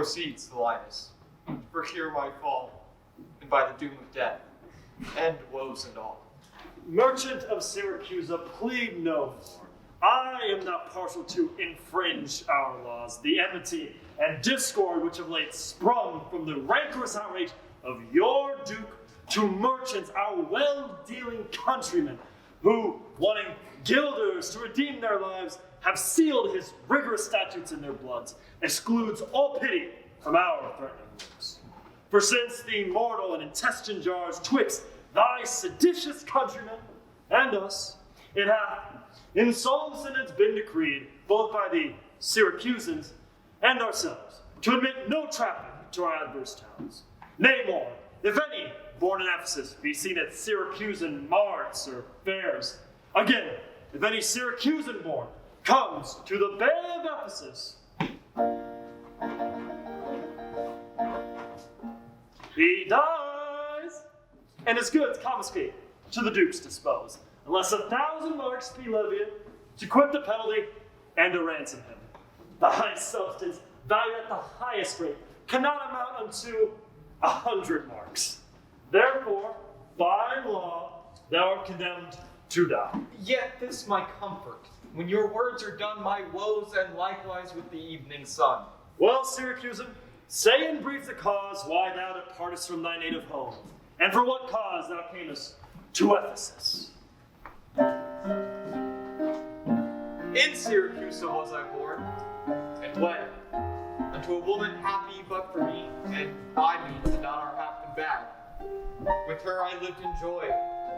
Proceed, Linus, for here my fall, and by the doom of death, end woes and all. Merchant of Syracusa, plead no more. I am not partial to infringe our laws. The enmity and discord which of late sprung from the rancorous outrage of your duke to merchants, our well-dealing countrymen, who, wanting guilders to redeem their lives, have sealed his rigorous statutes in their bloods, excludes all pity from our threatening works. For since the mortal and intestine jars twixt thy seditious countrymen and us, it hath in solemn sentence been decreed, both by the Syracusans and ourselves, to admit no traffic to our adverse towns. Nay more, if any born in Ephesus be seen at Syracusan marts or fairs, again, if any Syracusan born comes to the Bay of Ephesus, he dies, and his goods confiscated to the Duke's dispose, unless 1,000 marks be levied to quit the penalty and to ransom him. Thy substance, valued at the highest rate, cannot amount unto 100 marks. Therefore, by law, thou art condemned to die. Yet this my comfort, when your words are done, my woes end likewise with the evening sun. Well, Syracusan, say in brief the cause why thou departest from thy native home, and for what cause thou camest to Ephesus. In Syracuse was I born, and wed, unto a woman happy but for me, and by me did not our hap been bad. With her I lived in joy.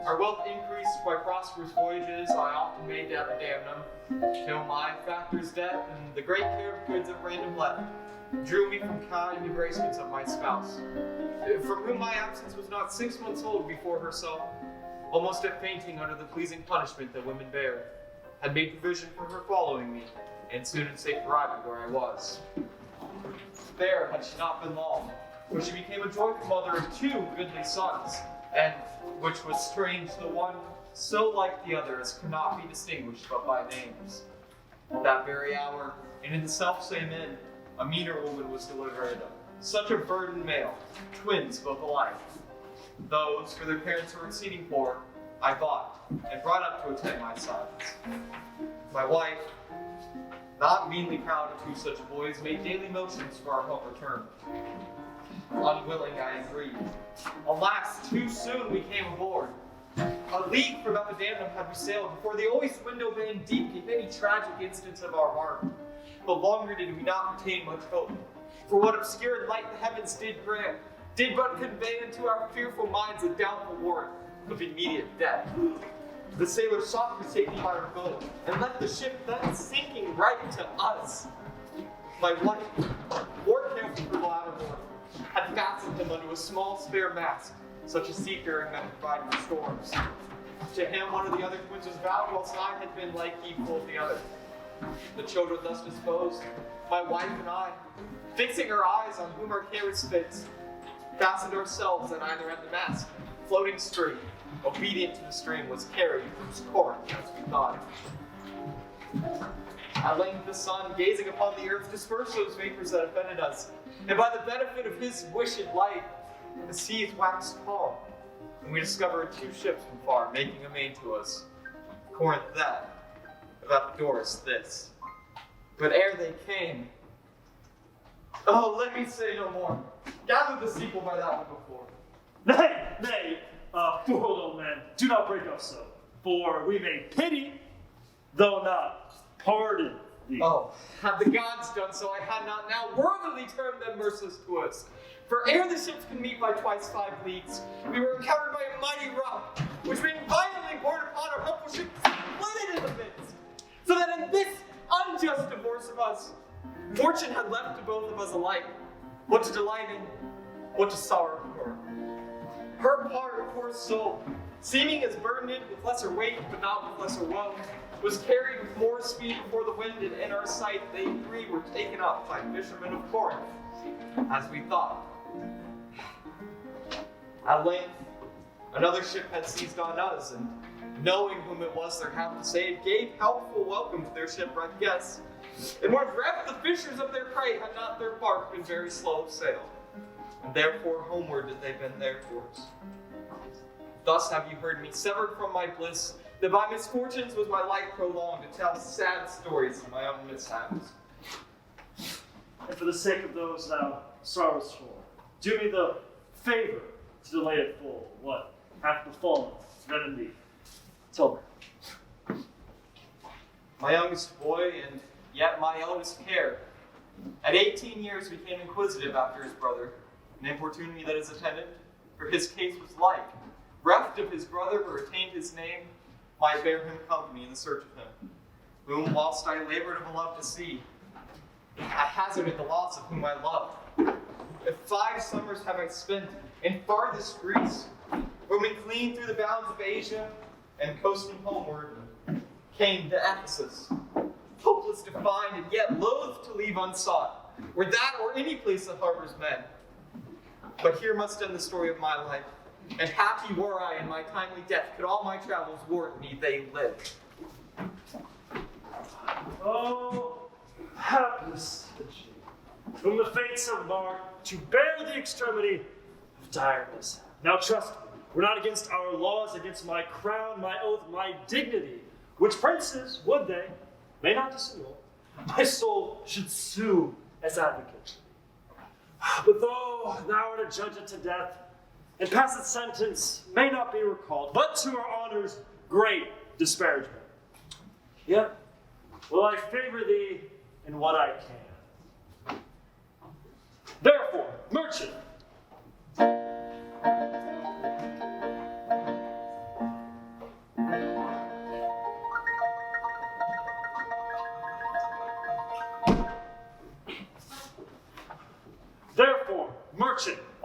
Our wealth increased by prosperous voyages. I often made to Epidamnum, till my factor's death and the great care of goods at random left drew me from kind embracements of my spouse, from whom my absence was not 6 months old before herself, almost at fainting under the pleasing punishment that women bear, had made provision for her following me, and soon in safe arriving where I was. There had she not been long, for she became a joyful mother of 2 goodly sons, and, which was strange, the one so like the other as could not be distinguished but by names. That very hour, and in the selfsame inn, a meaner woman was delivered, such a burdened male, twins both alike. Those, for their parents were exceeding poor, I bought, and brought up to attend my sons. My wife, not meanly proud of 2 such boys, made daily motions for our home return. Unwilling, I agreed. Alas, too soon we came aboard. A league from Epidamnum had we sailed before the always window-veined deep gave any tragic instance of our harm. But longer did we not retain much hope. For what obscured light the heavens did grant, did but convey into our fearful minds a doubtful warrant of immediate death. The sailors sought for safety by our boat, and left the ship then sinking right to us. My wife, more careful for the latter morning, had fastened him unto a small spare mast, such as seafaring men provide for storms. To him one of the other twins was vowed, whilst I had been like equal of the other. The children thus disposed, my wife and I, fixing our eyes on whom our care was fixed, fastened ourselves at either end the mast, floating straight, obedient to the stream, was carried from Corinth, as we thought. At length the sun, gazing upon the earth, dispersed those vapors that offended us, and by the benefit of his wished light, the seas waxed calm, and we discovered 2 ships from far, making amain to us. Corinth that, about the doors this. But ere they came, oh, let me say no more. Gather the sequel by that one before. Nay, fool old man, do not break up so, for we may pity, though not pardon thee. Oh, had the gods done so, I had not now worthily termed them merciless to us. For ere the ships could meet by twice 5 leagues, we were encountered by a mighty rock, which being violently borne upon our helpful ship, split in the midst. So that in this unjust divorce of us, fortune had left to both of us alike, what to delight in, what to sorrow for. Her part, poor soul, seeming as burdened with lesser weight, but not with lesser woe, was carried with more speed before the wind, and in our sight they 3 were taken up by fishermen of Corinth, as we thought. At length, another ship had seized on us, and knowing whom it was their hap to save, gave helpful welcome to their shipwrecked guests, and would have reft the fishers of their prey had not their bark been very slow of sail, and therefore homeward did they bend their course. Thus have you heard me severed from my bliss, that by misfortunes was my life prolonged to tell sad stories of my own mishaps. And for the sake of those thou sorrowest for, do me the favor to delay it full what hath befallen then in thee. Tell me. My youngest boy, and yet my eldest care, at 18 years became inquisitive after his brother, an importunity that is attendant, for his case was like. Reft of his brother, but retained his name, might bear him company in the search of him, whom whilst I labored of a love to see, I hazarded the loss of whom I loved. If 5 summers have I spent in farthest Greece, roaming clean through the bounds of Asia, and coasting homeward, came to Ephesus, hopeless to find, and yet loath to leave unsought, where that or any place that harbors men. But here must end the story of my life, and happy were I in my timely death, could all my travels warrant me they live. Oh, hapless the Jew, whom the fates have marked to bear the extremity of direness. Now trust me, we're not against our laws, against my crown, my oath, my dignity, which princes, would they, may not disannul, my soul should sue as advocate. But though thou art adjudged to death, and past its sentence may not be recalled, but to our honor's great disparagement, yet will I favor thee in what I can. Therefore, merchant,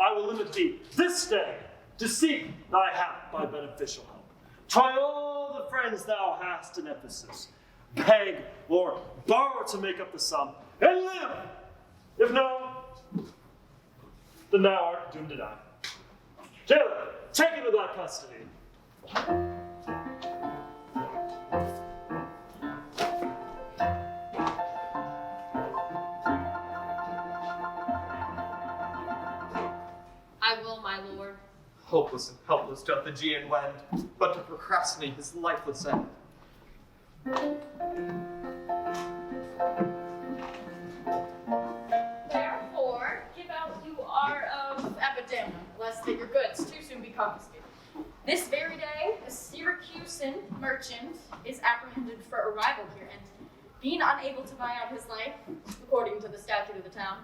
I will limit thee this day to seek thy hap by beneficial help. Try all the friends thou hast in Ephesus, beg or borrow to make up the sum, and live. If no, then thou art doomed to die. Jailer, take him into thy custody. I will, my lord. Hopeless and helpless doth the Aegean wend, but to procrastinate his lifeless end. Therefore, give out you are of epidemic, lest that your goods too soon be confiscated. This very day, a Syracusan merchant is apprehended for arrival here, and being unable to buy out his life, according to the statute of the town,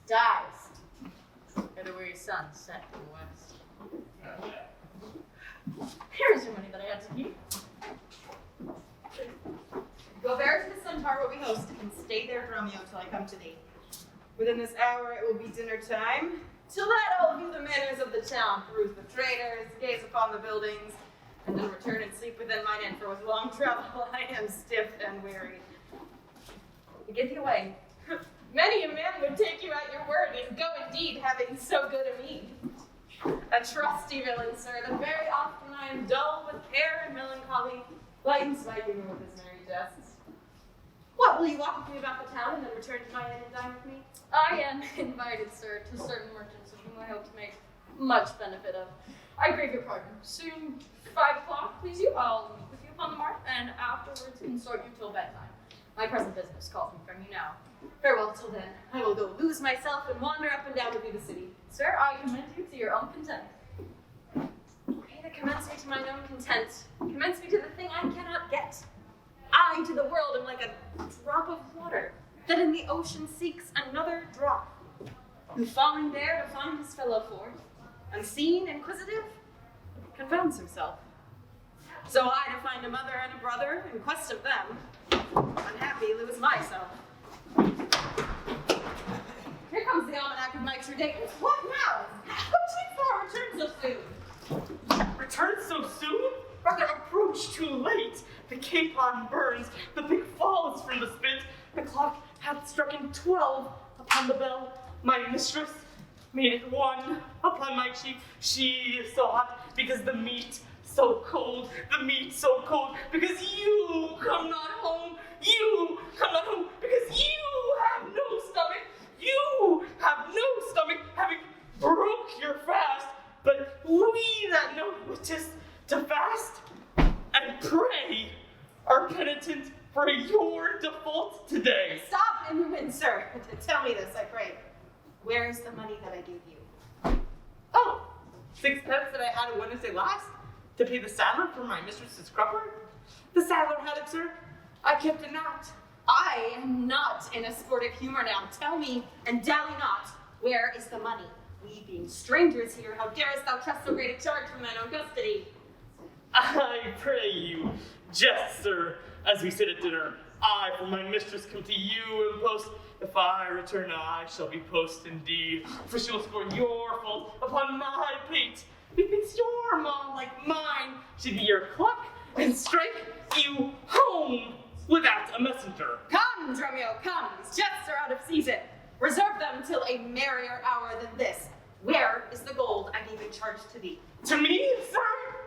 dies. Ere the weary sun set in the west. Here's your money that I had to keep. Go bear to the Centaur where we host, and stay there, Romeo, till I come to thee. Within this hour it will be dinner time. Till that I'll view the manners of the town, peruse the traders, gaze upon the buildings, and then return and sleep within mine inn, for with long travel I am stiff and weary. To give you away. Many a man would take you at your word, and go indeed, having so good a meed. A trusty villain, sir, that very often I am dull with care and melancholy, lightens my humor with his merry jests. What, will you walk with me about the town, and then return to my inn and dine with me? I am invited, sir, to certain merchants of whom I hope to make much benefit of. I crave your pardon. Soon, 5 o'clock, please you. I'll meet with you upon the mark, and afterwards consort you till bedtime. My present business calls me from you now. Farewell till then. I will go lose myself and wander up and down with you the city. Sir, I commend you to your own content. Pray that commends me to mine own content. Commends me to the thing I cannot get. I to the world am like a drop of water that in the ocean seeks another drop, who falling there to find his fellow forth, unseen, inquisitive, confounds himself. So I to find a mother and a brother in quest of them, unhappy lose myself. Here comes the almanac of my true date. What now? How too far return so soon? Return so soon? Brother, approach too late. The capon burns, the pig falls from the spit, the clock hath struck 12 upon the bell. My mistress made it 1 upon my cheek. She is so hot because the meat so cold, the meat so cold, because you come not home. You come not home because you have no stomach. You have no stomach, having broke your fast. But we that know which is to fast and pray are penitent for your default today. Stop, Immerman, sir. Tell me this, I pray. Where is the money that I gave you? Oh, 6 pence that I had on Wednesday last to pay the saddler for my mistress's crupper? The saddler had it, sir. I kept it not. I am not in a sportive humor now. Tell me, and dally not, where is the money? We being strangers here, how darest thou trust so great a charge from thine own custody? I pray you, jest, sir, as we sit at dinner. I, for my mistress, come to you in post. If I return, I shall be post indeed, for she will score your fault upon my pate. Because your maw, like mine, should be your cluck and strike you home without a messenger. Come, Dromio, come. These jests are out of season. Reserve them till a merrier hour than this. Where is the gold I gave in charge to thee? To me, sir?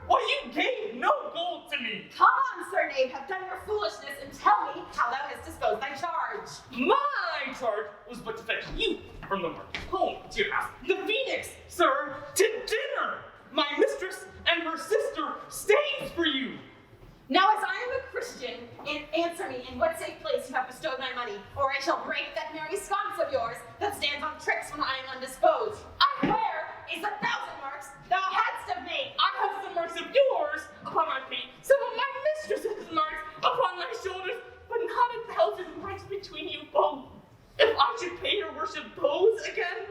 Why, you gave no gold to me. Come on, sir knave, have done your foolishness, and tell me how thou hast disposed thy charge. My charge was but to fetch you from the market home to your house. The Phoenix, sir, to dinner. My mistress and her sister stays for you. Now, as I am a Christian, answer me in what safe place you have bestowed my money, or I shall break that merry sconce of yours that stands on tricks when I am undisposed. Where is the 1,000 marks thou hadst of me? I have some marks of yours upon my feet, some of my mistress's marks upon my shoulders, but not 1,000 marks between you both. If I should pay your worship those again,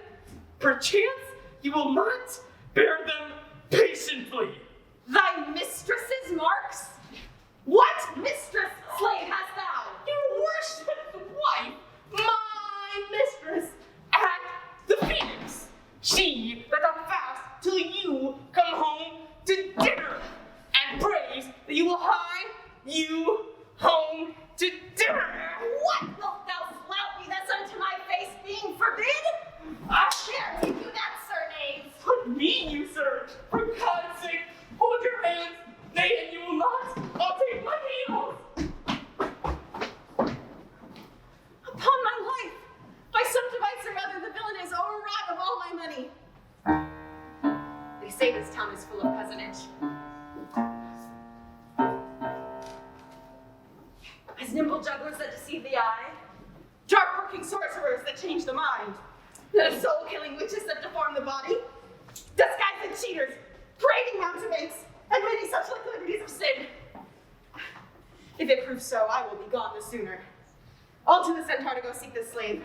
perchance you will not bear them patiently. Thy mistress's marks? What mistress, slave, hast thou? Your worship's wife, my mistress, at the Phoenix. She that doth fast till you come home to dinner, and prays that you will hie you home to dinner. What wilt thou flout me thus unto my face, being forbid? I dare take you that, sir knave. What mean you, sir? For God's sake, hold your hands. Nay, and you will not. I'll take my needles. Upon my life, by some device or other, the villain is overwrought of all my money. They say this town is full of cozenage. As nimble jugglers that deceive the eye, dark-working sorcerers that change the mind, soul-killing witches that deform the body, disguised cheaters, parading mountebanks, and many such like liberties of sin. If it proves so, I will be gone the sooner. I'll to the centaur to go seek this slave.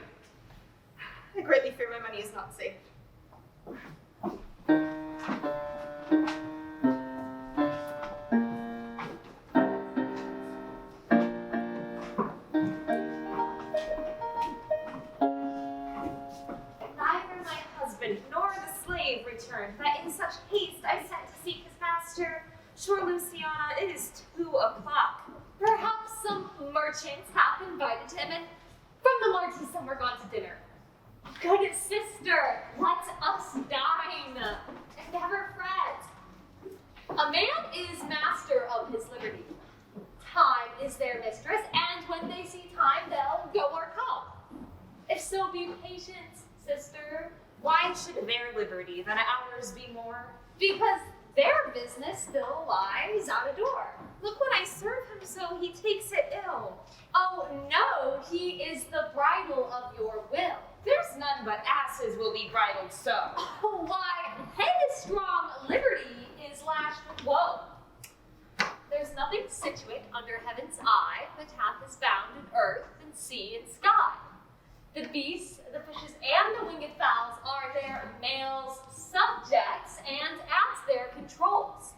I greatly fear my money is not safe. Neither my husband nor the slave returned, that in such haste I sent to seek his master. Sure, Luciana, it is 2 o'clock. Perhaps some merchants have invited him, and from the marquis some were gone to dinner. Good sister, let us dine, and never fret. A man is master of his liberty. Time is their mistress, and when they see time, they'll go or come. If so, be patient, sister. Why should their liberty than ours be more? Because their business still lies out a door. Look, when I serve him so, he takes it ill. Oh no, he is the bridle of your will. There's none but asses will be bridled so. Why, headstrong liberty is lashed with woe. There's nothing situate under heaven's eye that hath his bound in earth and sea and sky. The beasts, the fishes, and the winged fowls are their males' subjects and at their controls.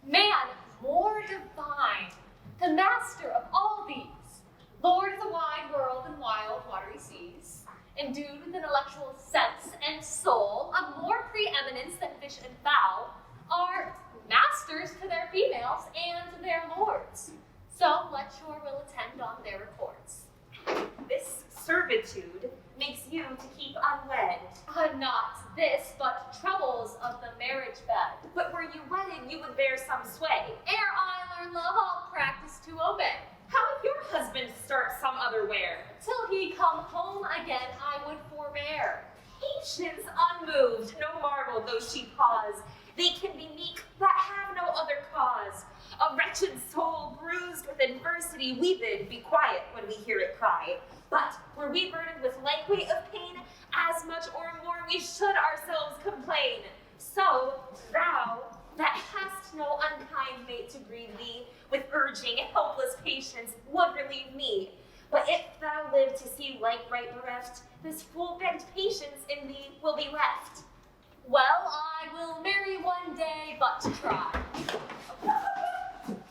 Man, more divine, the master of all these, lord of the wide world and wild watery seas, endued with intellectual sense and soul of more preeminence than fish and fowl, are masters to their females and to their lords. So let your will attend on their reports. This servitude makes you to keep unwed. Not this, but troubles of the marriage bed. But were you wedded, you would bear some sway. Ere I learn love, I'll practice to obey. How if your husband start some other where? Till he come home again, I would forbear. Patience unmoved, no marvel though she pause. They can be meek that have no other cause. A wretched soul bruised with adversity, we bid be quiet when we hear it cry. But were we burdened with like weight of pain, as much or more we should ourselves complain. So thou that hast no unkind mate to grieve thee, with urging helpless patience would relieve me. But if thou live to see like right bereft, this full-begged patience in thee will be left. Well, I will marry one day, but to try.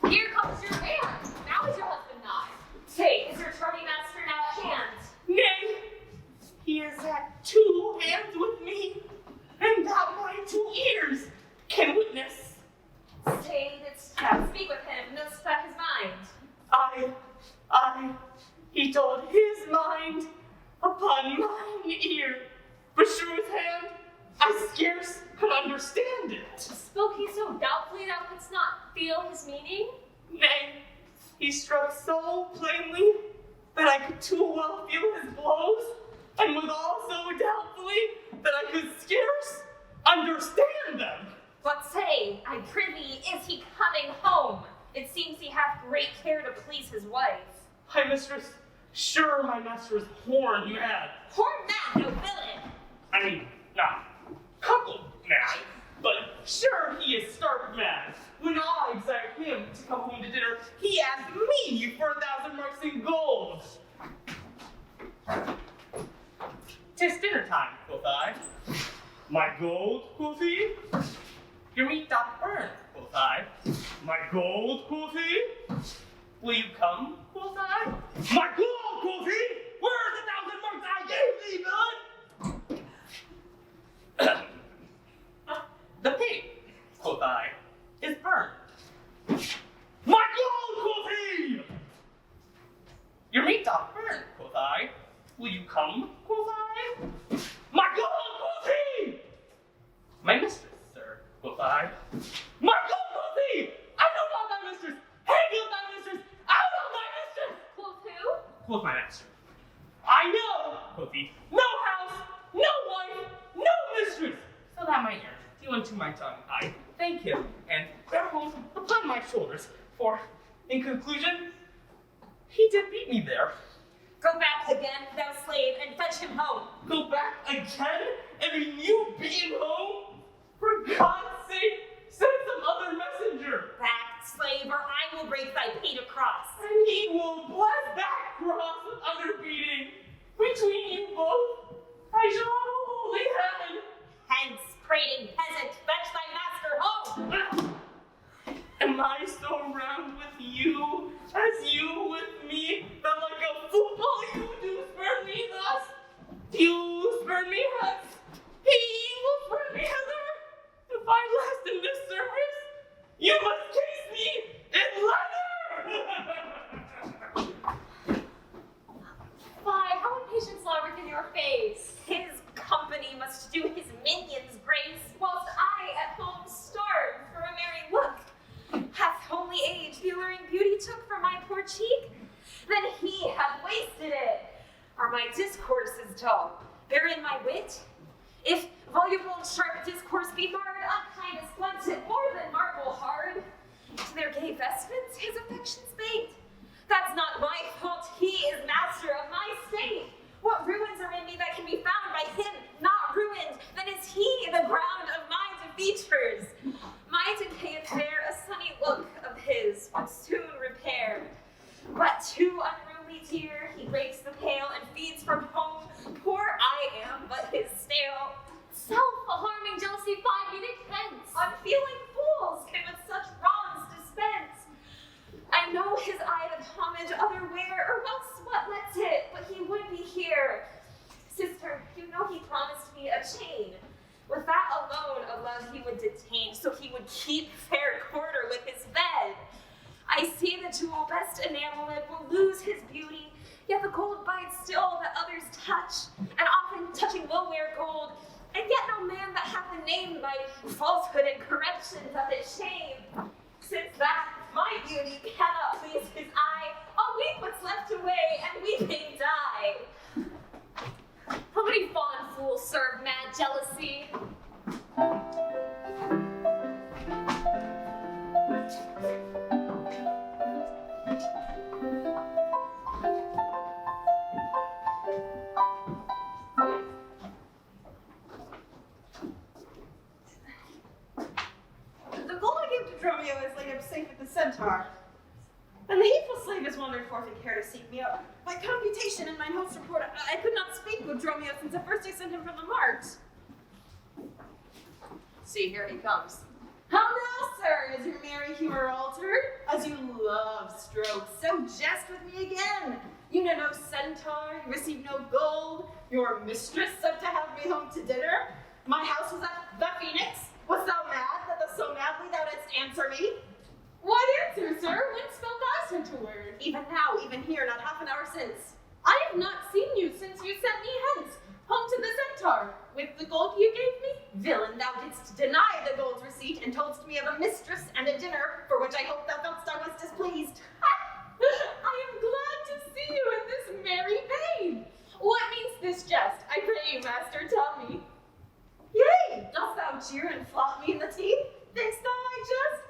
Here comes your man. Now is your husband nigh. Say, is your tardy master now at hand? Nay, he is at 2 hands with me, and thou my 2 ears can witness. Say, didst thou speak with him, knowst thou his mind? He told his mind upon mine ear, but through his hand I scarce could understand it. Spoke he so doubtfully thou couldst not feel his meaning? Nay, he struck so plainly that I could too well feel his blows, and withal so doubtfully that I could scarce understand them. But say, I prithee, is he coming home? It seems he hath great care to please his wife. My mistress, sure my master is horn mad. Horn mad, no villain! I mean, not coupled mad, but sure he is stark mad. When I desired him to come home to dinner, he asked me for 1,000 marks in gold. 'Tis dinner time, quoth I. My gold, quoth he. Your meat doth burn, quoth I. My gold, quoth he. Will you come, quoth I? My gold, quoth he. Where's the 1,000 marks I gave thee, villain? The pig, quoth I, is burned. My gold, quoth he! Your meat doth burn, quoth I. Will you come, quoth I? My gold, quoth he! My mistress, sir, quoth I. My gold, quoth he! I know not thy mistress! Hang out thy mistress! Out of thy mistress! Quoth who? Quoth my master. I know, quoth he, no house, no wife, no mistress! So that my ear, deal unto my tongue, I thank him, and bear home upon my shoulders, for, in conclusion, he did beat me there. Go back again, thou slave, and fetch him home. Go back again, and be you beaten home? For God's sake, send some other messenger, Back, slave, or I will break thy pate across. and he will bless that cross with other beating. Between you both, I shall have a holy hand. Hence, prating peasant, fetch thy master home. Am I so round with you as you with me, that like a football you do spurn me thus? You spurn me hence, he will spurn me hither. If I last in this service, you must case me in leather! Fie, how impatience lowered in your face. His company must do his minions grace, whilst I at home starve for a merry look. Hath homely age the alluring beauty took from my poor cheek? Then he hath wasted it. Are my discourses dull? Therein my wit? If voluble and sharp discourse be marred, unkind is blunted more than marble hard. To their gay vestments his affections bait. That's not my fault, he is master of my state. What ruins are in me that can be found by him, not ruined? Then is he the ground of my defeaters. Might it pay fair a sunny look of his would soon repair. But too unruly dear, he breaks the pail and feeds from home. Poor I am, but his stale. Self-alarming jealousy, 5 minutes hence. Unfeeling fools can with such wrongs dispense. I know his eye of homage otherwhere, or else what lets it, but he would be here. Sister, you know he promised me a chain. With that alone a love he would detain, so he would keep fair quarter with his bed. I see the jewel best enameled will lose his beauty, Yet the gold bites still that others touch, and often touching will wear gold. And yet no man that hath a name by falsehood and corruption doth it shame. Since that my beauty cannot please his eye, I'll weep what's left away, and weeping die. How many fond fools serve mad jealousy? The gold I gave to Dromio is laid up safe with the centaur. And the hateful slave has wandered forth in care to seek me out. By computation in mine host report, I could not speak with Dromio since the first I sent him from the mart. See, here he comes. How now, sir, is your merry humor altered? As you love strokes, so jest with me again. You know no centaur, you receive no gold, your mistress sent to have me home to dinner. My house was at the Phoenix. Wast thou mad that thus so madly thou didst answer me? What answer, sir? When spoke I such a word? Even now, even here, not half an hour since. I have not seen you since you sent me hence, home to the centaur, with the gold you gave me. Villain, thou didst deny the gold's receipt, and toldst me of a mistress and a dinner, for which I hope thou feltst I was displeased. I am glad to see you in this merry vein. What means this jest? I pray you, master, tell me. Yea, dost thou jeer and flaunt me in the teeth? Thinkst thou I jest?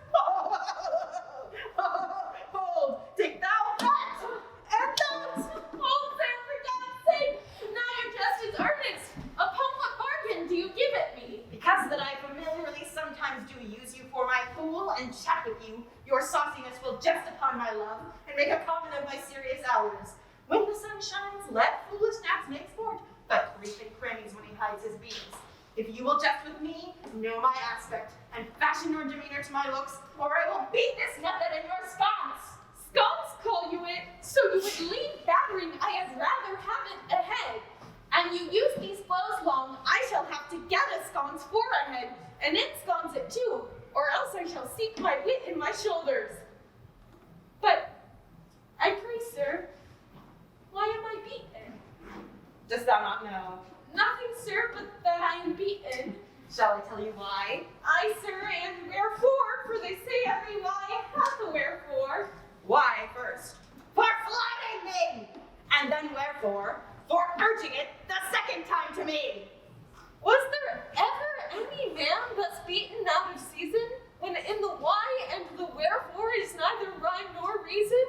Hold, take thou that, and that. Oh, sir, for God's sake, now your jest is earnest. Upon what bargain do you give it me? Because that I familiarly sometimes do use you for my fool and chat with you, your sauciness will jest upon my love, and make a common of my serious hours. When the sun shines, let foolish gnats make sport, but creep in crannies when he hides his beams. If you will jest with me, know my aspect, and fashion your demeanor to my looks, or I will beat this method in your sconce. Sconce call you it, so you would leave battering, I had rather have it ahead. And you use these blows long, I shall have to get a sconce for a head, and ensconce it too, or else I shall seek my wit in my shoulders. But, I pray, sir, why am I beaten? Dost thou not know? Nothing, sir, but that I am beaten. Shall I tell you why? Aye, sir, and wherefore? For they say every why hath a wherefore. Why first? For flouting me! And then wherefore? For urging it the second time to me! Was there ever any man thus beaten out of season, when in the why and the wherefore is neither rhyme nor reason?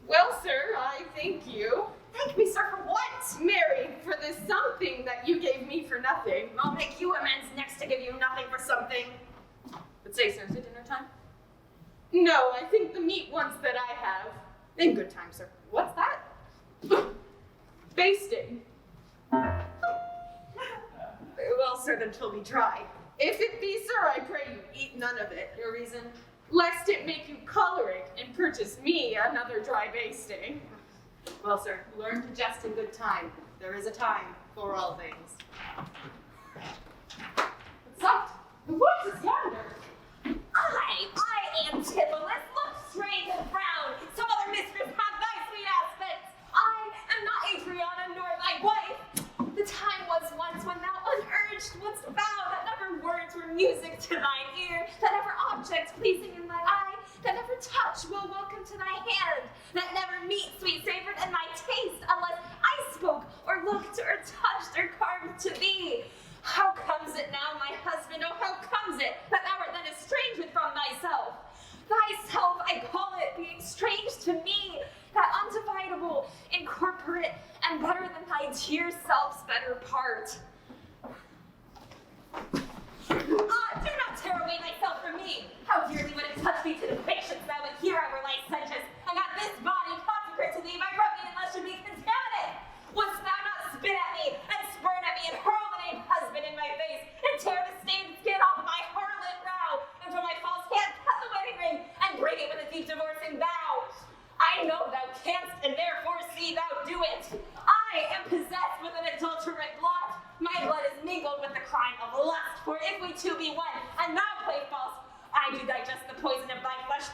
Well, sir, I thank you. Thank me, sir, for what? Mary, for this something that you gave me for nothing. I'll make you amends next to give you nothing for something. But say, sir, is it dinner time? No, I think the meat ones that I have. In good time, sir. What's that? Basting. Well, sir, then 'twill be dry. If it be, sir, I pray you eat none of it, Your reason? lest it make you choleric and purchase me another dry basting. Well, sir, learn to jest in good time. There is a time for all things. What's up? What is yonder? I am Tibbolus, look strange and frown. Some other mistress hath thy sweet aspect. I am not Adriana nor thy wife. The time was once when thou unurged wouldst vow that never words were music to thine ear, that never object pleasing in thy eye, that never touch will welcome to thy hand, that never meat sweet savored in thy taste, unless I spoke or looked or touched or carved to thee. How comes it now, my husband, oh how comes it that thou art then estranged from thyself? Thyself, I call it, being strange to me, that undividable, incorporate, and better than thy dear self's better part. Do not tear away thyself from me. How dearly would it touch me to the patience thou would hear I were licentious, and that this body consecrate to thee by rubbing unless should be contaminated. Wouldst thou not spit at me, and spurn at me, and hurl the name husband in my face, and tear the stained skin off my harlot brow, and from my false hand cut the wedding ring, and break it with a deep divorcing vow? I know thou canst, and therefore see thou do it. I am possessed with an adulterate lot. My blood is mingled with the crime of lust, for if we two be one, and thou play false, I do digest the poison of thy flesh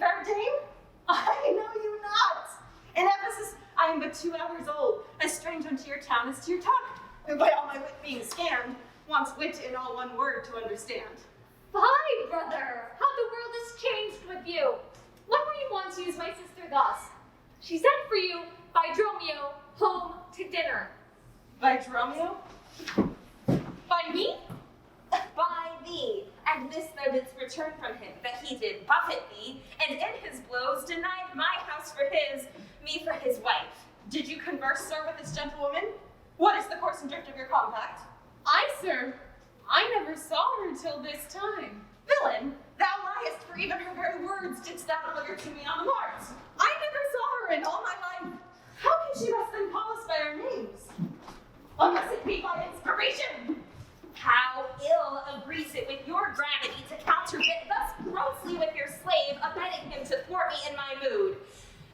fair dame? I know you not. In Ephesus, I am but 2 hours old, as strange unto your town as to your tongue. And by all my wit being scanned, wants wit in all one word to understand. Fie, brother! How the world has changed with you! When were you wont to use my sister thus? She sent for you by Dromio home to dinner. By Dromio? By me? By thee, and this thou didst return from him, that he did buffet thee, and in his blows denied my house for his, me for his wife. Did you converse, sir, with this gentlewoman? What is the course and drift of your compact? I, sir. I never saw her till this time. Villain, thou liest, for even her very words didst thou deliver to me on the mart. I never saw her in all my life. How can she best then call us by our names? Unless it be by inspiration. How ill agrees it with your gravity to counterfeit thus grossly with your slave, abetting him to thwart me in my mood.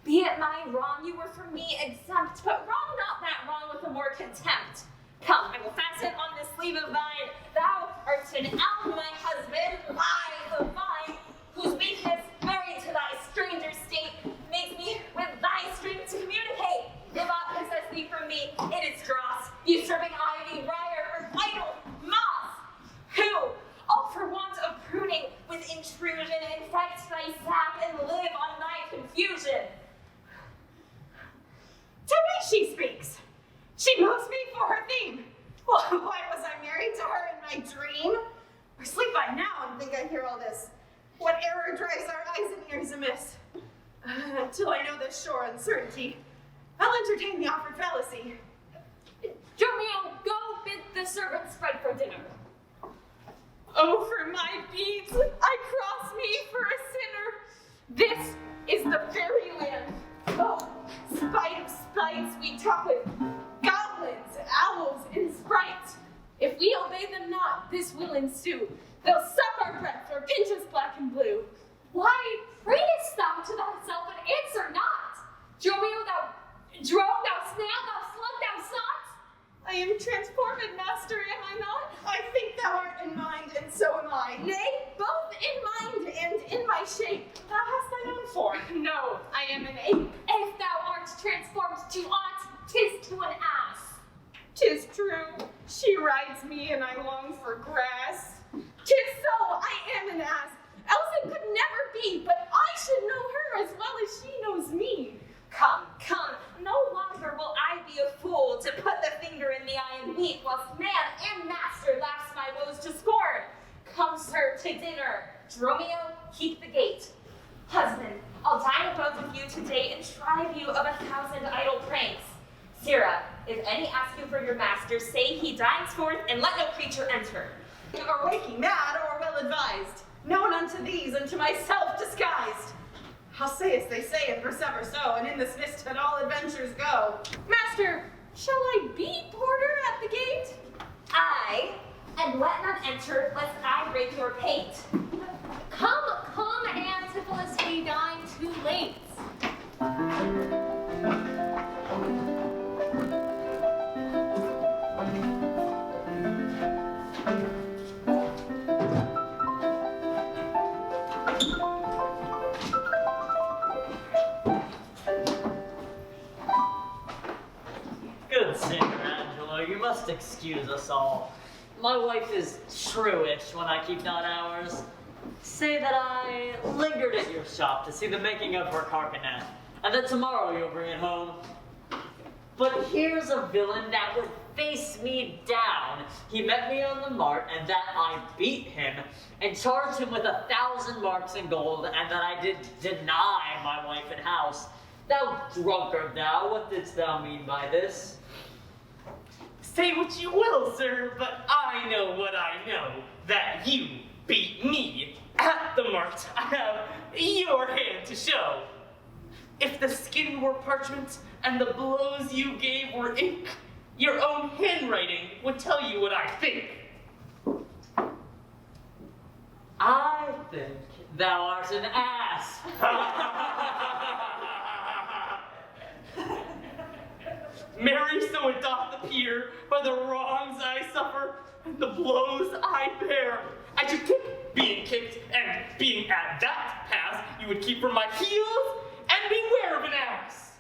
Be it my wrong, you were from me exempt, but wrong not that wrong with a more contempt. Come, I will fasten on this sleeve of thine. Thou art an elm, my husband, I the vine, whose weakness, married to thy stranger state, makes me with thy strength to communicate. If aught possess thee from me, it is dross, usurping ivy, briar, or vital moss, who, all for want of pruning, with intrusion infect thy sap and live on thy confusion. To me she speaks. She moves me for her theme. Well, why was I married to her in my dream? Or sleep I now and think I hear all this? What error drives our eyes and ears amiss? Till I know this sure uncertainty, I'll entertain the offered fallacy. Dromio, go bid the servants spread for dinner. Oh, for my beads, I cross me for a sinner. This is the fairy land. Oh, spite of spites, we talk with goblins, owls, and sprites. If we obey them not, this will ensue. They'll suck our breath or pinch us black and blue. Why, readest thou to thyself and answer not? Dromio, thou drone, thou snail, thou slug, thou sot? I am transformed, master, am I not? I think thou art in mind, and so am I. Nay, both in mind and in my shape. Thou hast thine own form. No, I am an ape. If thou art transformed to aught, 'tis to an ass. 'Tis true, she rides me and I long for grass. 'Tis so, I am an ass, else it could never be, but I should know her as well as she knows me. Come, come, no longer will I be a fool to put the finger in the eye and weep, whilst man and master laughs my woes to scorn. Come, sir, to dinner. Dromio, keep the gate. Husband, I'll dine above with you today and shrive you of 1,000 idle pranks. Sirrah, if any ask you for your master, say he dines forth, and let no creature enter. Or waking mad, or well advised, known unto these and to myself disguised. I'll say as they say and persever so, and in this mist that all adventures go. Master, shall I be porter at the gate? Aye, and let none enter, lest I break your pate. Come, come, Antipholus, we dine too late. Good Saint Angelo, you must excuse us all. My wife is shrewish when I keep not hours. Say that I lingered at your shop to see the making of her carcanet, and that tomorrow you'll bring it home. But here's a villain that would face me down. He met me on the mart, and that I beat him, and charged him with 1,000 marks in gold, and that I did deny my wife and house. Thou drunkard thou, what didst thou mean by this? Say what you will, sir, but I know what I know, that you beat me at the mart. I have your hand to show. If the skin were parchment and the blows you gave were ink, your own handwriting would tell you what I think. I think thou art an ass. Marry, so it doth appear, by the wrongs I suffer and the blows I bear. I should kick, being kicked, and being at that pass, you would keep from my heels, and beware of an ass.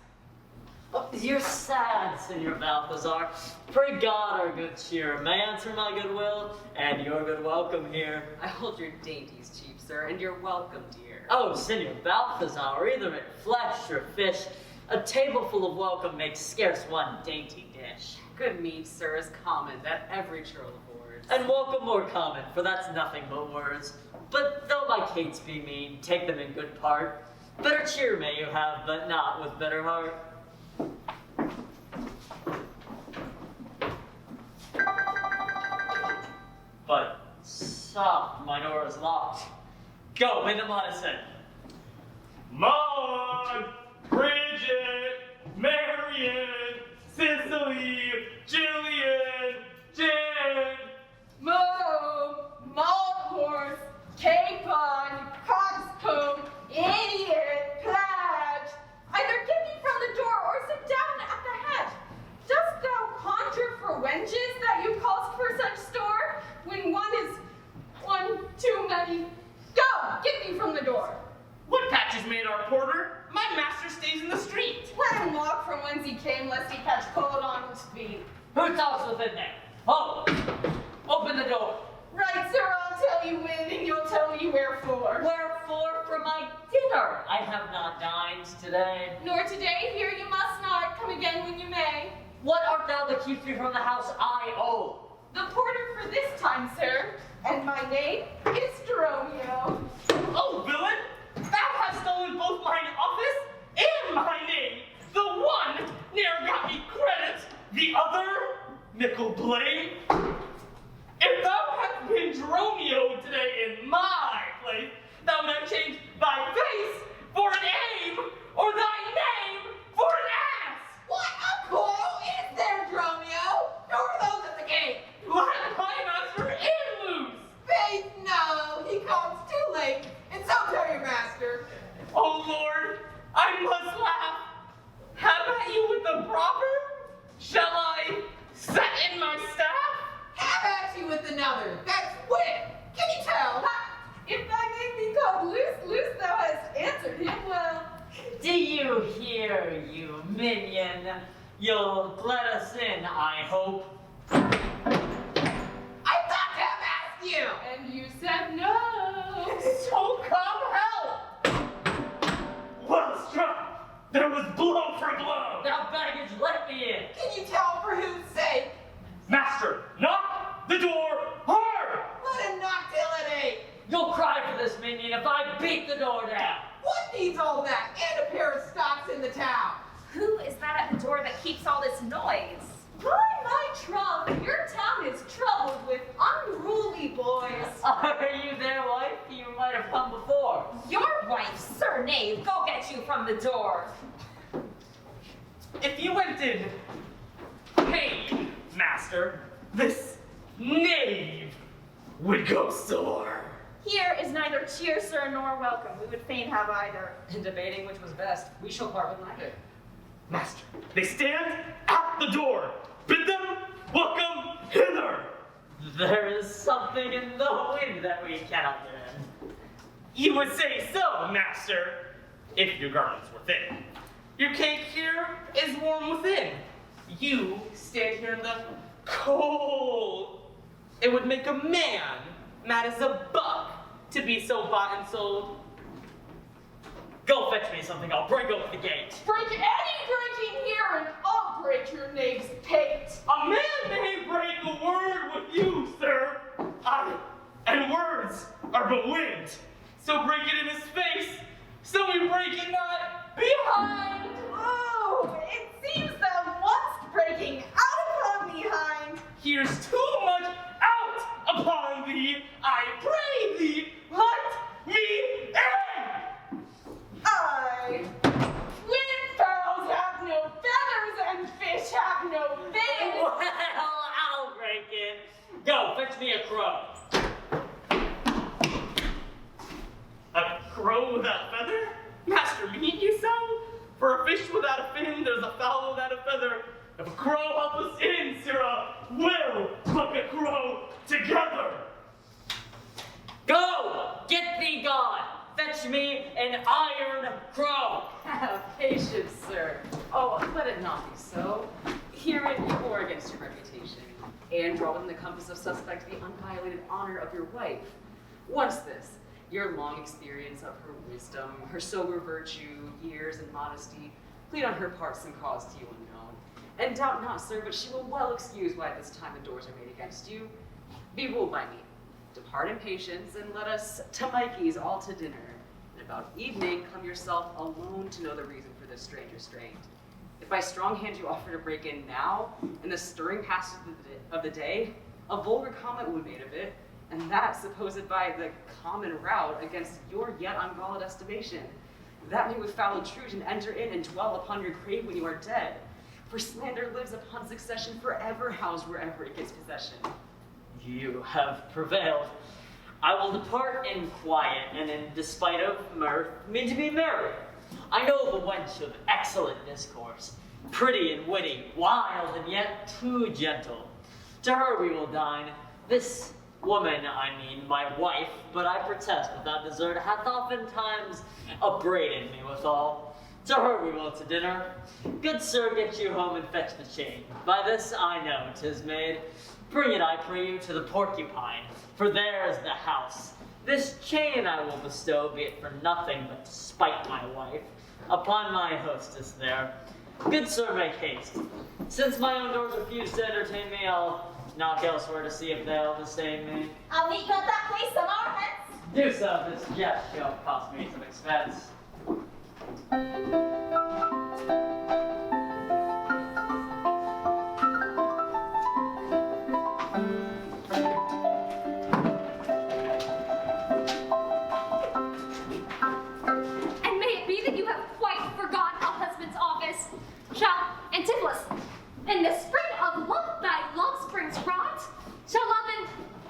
You're sad, Senor Balthazar. Pray God our good cheer may answer my goodwill and your good welcome here. I hold your dainties cheap, sir, and you're welcome, dear. Oh, Senor Balthazar, either in flesh or fish, a table full of welcome makes scarce one dainty dish. Good meat, sir, is common that every churl affords. And welcome more common, for that's nothing but words. But though my cates be mean, take them in good part. Better cheer may you have, but not with bitter heart. But soft, my door is locked. Go, bid them on us in. Maud, Bridget, Marion, Cicely, Jillian, Jen. Moo, malt horse, capon, coxcomb, idiot, pledge. Either get thee from the door or sit down at the head. Dost thou conjure for wenches that you callst for such store, when one is one too many? Go, get thee from the door. What patches made our porter? My master stays in the street. Let him walk from whence he came, lest he catch cold on his feet. Who talks within there? Oh, open the door. Right, sir, I'll tell you when, and you'll tell me wherefore. Wherefore, for my dinner. I have not dined today. Nor today, here you must not. Come again when you may. What art thou that keeps me from the house I owe? The porter for this time, sir, and my name is Dromio. Oh, villain! Thou hast stolen both mine office and my name. The one ne'er got me credit, the other nickel blame. If thou hadst been Dromio today in my place, thou would have changed thy face for an aim, or thy name for an ass. What a quarrel is there, Dromio? Who are those at the gate? Let my master in loose. Faith, no, he comes too late, and so tell your master. Oh Lord, I must laugh. Have at you with the proverb? Shall I set in my staff? Have at you with another. That's wit. Can you tell? Ha! If thy name be called Loose, thou hast answered him well. Do you hear, you minion? You'll let us in, I hope. I thought to have asked you. And you said no. So come help! Well struck! There was blow for blow! Now, baggage, let me in. Can you tell for whose sake? Master, knock the door hard! Let him knock till it ain't. You'll cry for this, minion, if I beat the door down. What needs all that and a pair of stocks in the town? Who is that at the door that keeps all this noise? By my trunk, your town is troubled with unruly boys. Are you there, wife? You might have come before. Your wife, Sir Knave, go get you from the door. If you went in paid, master, this knave would go sore. Here is neither cheer, sir, nor welcome. We would fain have either. In debating which was best, we shall part with neither. Master, they stand at the door. Bid them welcome hither. There is something in the wind that we cannot get in. You would say so, master, if your garments were thin. Your cake here is warm within. You stand here in the cold. It would make a man mad as a buck to be so bought and sold. Go fetch me something, I'll break open the gate. Break any breaking here and I'll break your knave's pate. A man may break a word with you, sir. And words are but wind. So break it in his face, so we break it not behind. Oh, it seems thou wast breaking out upon behind. Here's too much out upon thee. I pray thee, let me in. Aye. Wind fowls have no feathers and fish have no fins. Well, I'll break in. Go, fetch me a crow. A crow without feather? Master, mean you so? For a fish without a fin, there's a fowl without a feather. If a crow help us in, sirrah, we'll pluck a crow together. Go! Get thee gone! fetch me an iron crow. Have patience, sir. Oh, let it not be so. Herein you war against your reputation, and draw within the compass of suspect the unviolated honor of your wife. Once this, your long experience of her wisdom, her sober virtue, years, and modesty, plead on her part some cause to you unknown. And doubt not, sir, but she will well excuse why at this time the doors are made against you. Be ruled by me. Depart in patience, and let us to Mikey's all to dinner. And about evening, come yourself alone to know the reason for this strange restraint. If by strong hand you offer to break in now, in the stirring passage of the day, a vulgar comment will be made of it, and that supposed by the common route against your yet unguarded estimation. That may with foul intrusion enter in and dwell upon your grave when you are dead. For slander lives upon succession forever housed wherever it gets possession. You have prevailed. I will depart in quiet, and in despite of mirth, mean to be merry. I know the wench of excellent discourse, pretty and witty, wild and yet too gentle. To her we will dine. This woman, I mean, my wife, but I protest without desert, hath oftentimes upbraided me withal. To her we will to dinner. Good sir, get you home and fetch the chain. By this I know 'tis made. Bring it, I pray you, to the Porcupine, for there is the house. This chain I will bestow, be it for nothing but to spite my wife, upon my hostess there. Good sir, make haste. Since my own doors refuse to entertain me, I'll knock elsewhere to see if they'll disdain me. I'll meet you at that place tomorrow, Hence. Do so, this jest shall cost me some expense. And may it be that you have quite forgotten a husband's office. Shall Antipholus, in the spring of love thy love springs rot? Shall love and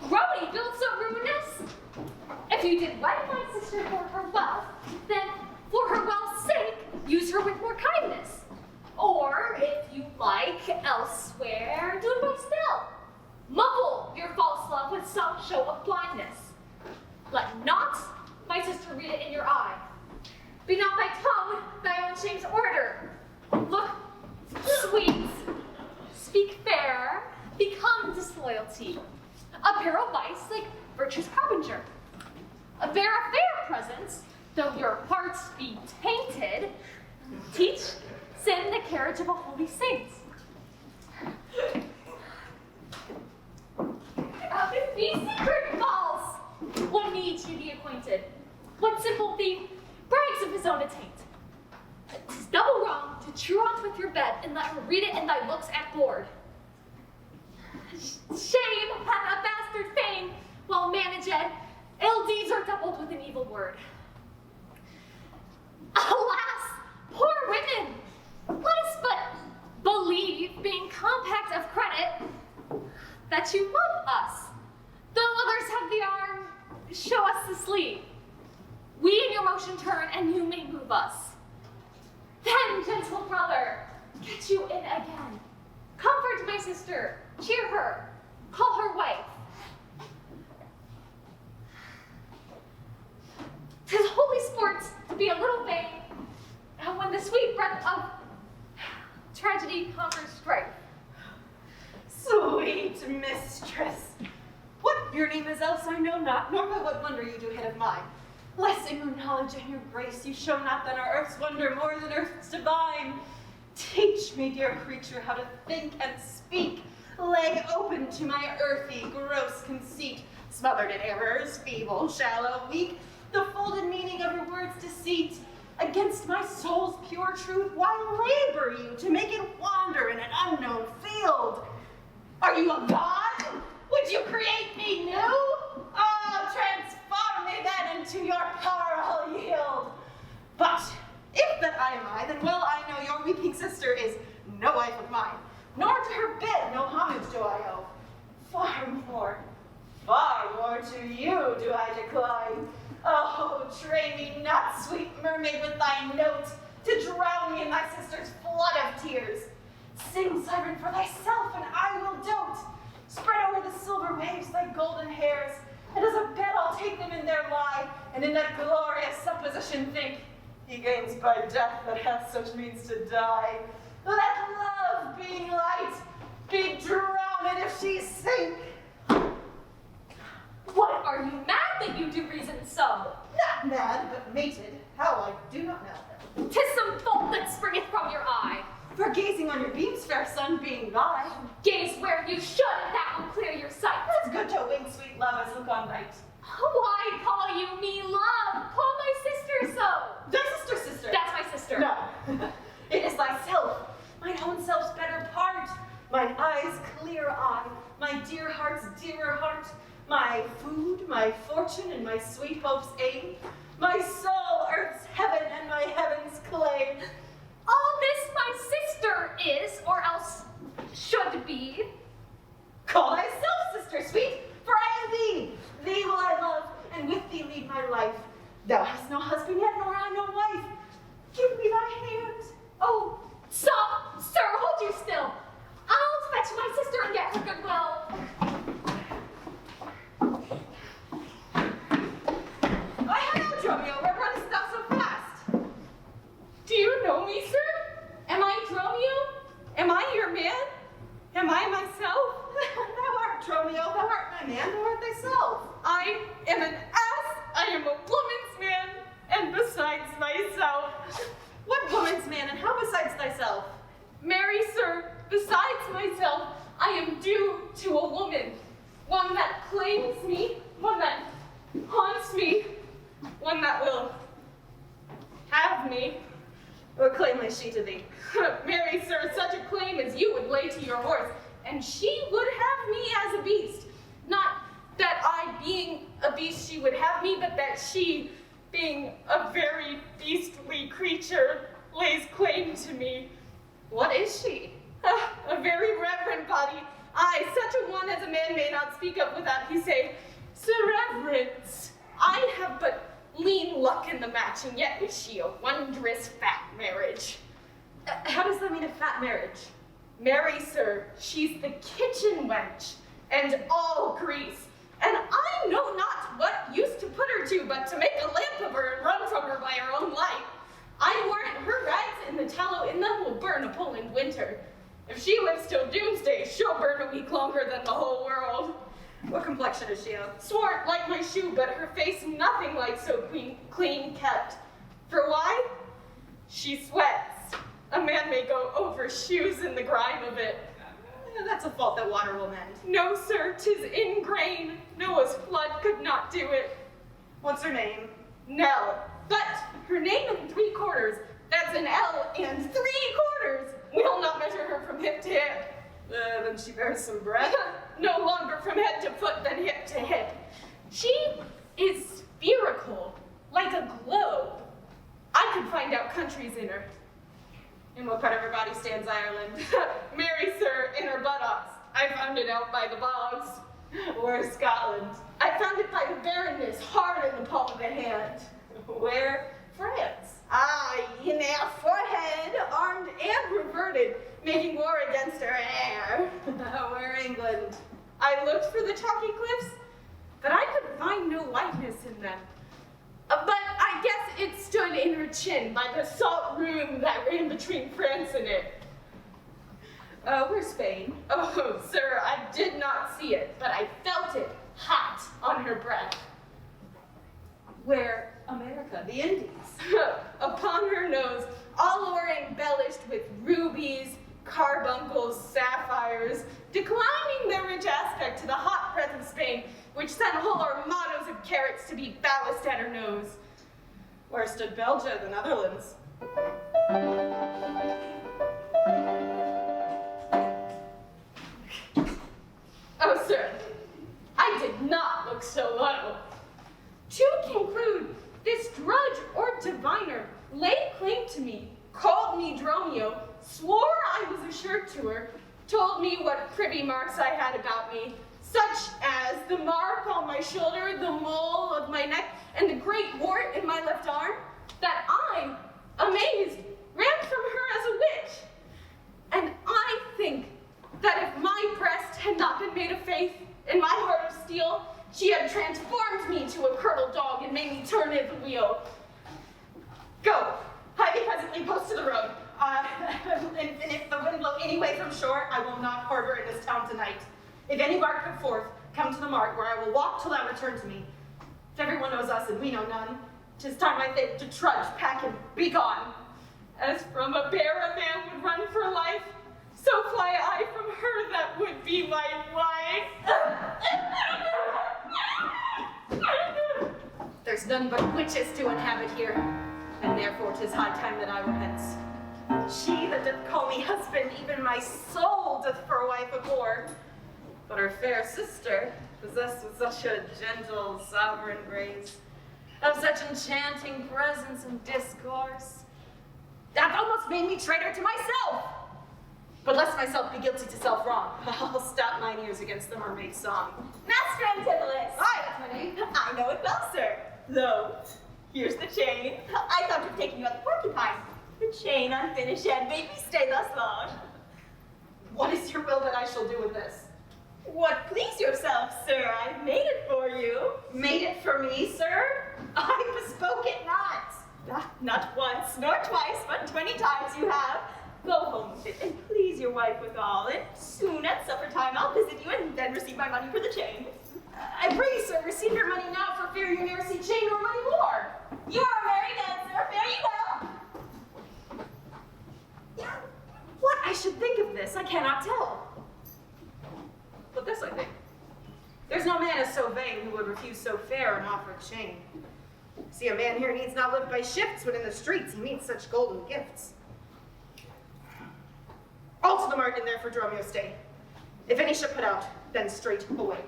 growing build so ruinous? If you did wed my sister for her wealth, then for her wealth's sake, use her with more kindness. Or, if you like, elsewhere, do it by stealth. Muffle your false love with some show of blindness. Let not my sister read it in your eye. Be not thy tongue thy own shame's order. Look sweet, speak fair, become disloyalty. Apparel vice like virtue's harbinger. Bear a fair presence, though your hearts be tainted. Teach sin the carriage of a holy saint. Be secret false. What needs you be acquainted? What simple thief brags of his own attaint? 'Tis double wrong to truant with your bed and let her read it in thy looks at board. Shame hath a bastard fame, well managed. Ill deeds are doubled with an evil word. Alas, poor women! Let us but believe, being compact of credit, that you love us. Though others have the arm, show us the sleeve. We in your motion turn, and you may move us. Then, gentle brother, get you in again. Comfort my sister, cheer her, call her wife. 'Tis holy sport to be a little vain, and when the sweet breath of tragedy conquers strife. Sweet mistress, what your name is else I know not, nor by what wonder you do hit of mine. Less in your knowledge and your grace you show not than our earth's wonder more than earth's divine. Teach me, dear creature, how to think and speak. Lay open to my earthy, gross conceit, smothered in errors, feeble, shallow, weak, the folded meaning of your words' deceit. Against my soul's pure truth, why labor you to make it wander in an unknown field? Are you a god? Would you create me new? Oh, transform me then into your power I'll yield. But if that I am I, then well I know your weeping sister is no wife of mine, nor to her bed no homage do I owe. Far more to you do I decline. Oh, train me not, sweet mermaid, with thy note, to drown me in thy sister's flood of tears. Sing, siren, for thyself, and I will dote. Spread over the silver waves thy golden hairs, and as a bet I'll take them in their lie, and in that glorious supposition think, he gains by death that hath such means to die. Let love, being light, be drowned if she sink. What, are you mad that you do reason so? Not mad, but mated. How, I do not know. 'Tis some fault that springeth from your eye. For gazing on your beams, fair sun, being thy. Gaze where you should, and that will clear your sight. It's good to wing sweet love as look on night. Why call you me love? Call my sister so. Thy sister. That's my sister. No. It is thyself, mine own self's better part. Mine eye's clear eye, my dear heart's dearer heart. My food, my fortune, and my sweet hope's aim. My soul, earth's heaven, and my heaven's claim. All this my sister is, or else should be. Call thyself sister, sweet, for I am thee. Thee will I love, and with thee lead my life. Thou hast no husband yet, nor I no wife. Give me thy hand. Oh, stop, sir, hold you still. I'll fetch my sister and get her goodwill. I know, Dromio, where runnest thou so fast? Do you know me, sir? Am I Dromio? Am I your man? Am I myself? Thou art Dromio, thou art my man, thou art thyself. I am an ass, I am a woman's man, and besides myself. What woman's man, and how besides thyself? Marry, sir, besides myself, I am due to a woman. One that claims me, one that haunts me, one that will have me. What claim lays she to thee? Marry, sir, such a claim as you would lay to your horse, and she would have me as a beast. Not that I, being a beast, she would have me, but that she, being a very beastly creature, lays claim to me. What is she? A very reverend body. Aye, such a one as a man may not speak of without he say, Sir Reverence, I have but lean luck in the match, and yet is she a wondrous fat marriage. How does that mean a fat marriage? Marry, sir, she's the kitchen wench, and all grease. And I know not what use to put her to, but to make a lamp of her and run from her by her own light. I warrant her rags in the tallow in them will burn a Poland winter. If she lives till doomsday, she'll burn a week longer than the whole world. What complexion is she of? Swart like my shoe, but her face nothing like so clean kept. For why? She sweats. A man may go over shoes in the grime of it. That's a fault that water will mend. No, sir, 'tis in grain. Noah's flood could not do it. What's her name? Nell. But her name in 3/4, that's an L and 3/4. We'll not measure her from hip to hip. Then she bears some bread. No longer from head to foot than hip to hip. She is spherical, like a globe. I could find out countries in her. In what part of her body stands Ireland? Marry, sir, in her buttocks. I found it out by the bogs. Where's Scotland? I found it by the barrenness, hard in the palm of the hand. Where? France. Aye, in her forehead, armed and reverted, making war against her heir. Where England? I looked for the chalky cliffs, but I could find no whiteness in them. But I guess it stood in her chin by the salt room that ran between France and it. Where's Spain? Oh, sir, I did not see it, but I felt it hot on her breath. Where? America, the Indies. Upon her nose, all o'er embellished with rubies, carbuncles, sapphires, declining their rich aspect to the hot breath of Spain, which sent whole armados of carrots to be ballast at her nose. Where stood Belgium, the Netherlands? Oh, sir, I did not look so low. To conclude, this drudge or diviner laid claim to me, called me Dromio, swore I was assured to her, told me what privy marks I had about me, such as the mark on my shoulder, the mole of my neck, and the great wart in my left arm, that I, amazed, ran from her as a witch. And I think that if my breast had not been made of faith, and my heart of steel, she had transformed any way from shore, I will not harbor in this town tonight. If any bark come forth, come to the mart, where I will walk till thou return to me. If everyone knows us and we know none, 'tis time, I think, to trudge, pack, and be gone. As from a bear a man would run for life, so fly I from her that would be my wife. There's none but witches to inhabit here, and therefore 'tis high time that I were hence. She that doth call me husband, even my soul doth for a wife abhor. But her fair sister, possessed with such a gentle, sovereign grace, of such enchanting presence and discourse, hath almost made me traitor to myself. But lest myself be guilty to self-wrong, I'll stop mine ears against the mermaid's song. Master Antipholus! Hi, that's my name. I know it well, sir. Though, here's the chain. I thought of taking you at the porcupine. The chain unfinished and made me stay thus long. What is your will that I shall do with this? What please yourself, sir, I've made it for you. Made it for me, sir? I bespoke it not. Not once, nor twice, but 20 times you have. Go home with it and please your wife withal, and soon at supper time I'll visit you and then receive my money for the chain. I pray you, sir, receive your money now, for fear you ne'er see chain or money more. You are a merry man, sir, fare you well. What I should think of this, I cannot tell. But this I think. There's no man is so vain who would refuse so fair an offered chain. See, a man here needs not live by shifts, when in the streets he meets such golden gifts. All to the mart, and there for Dromio stay. If any ship put out, then straight away.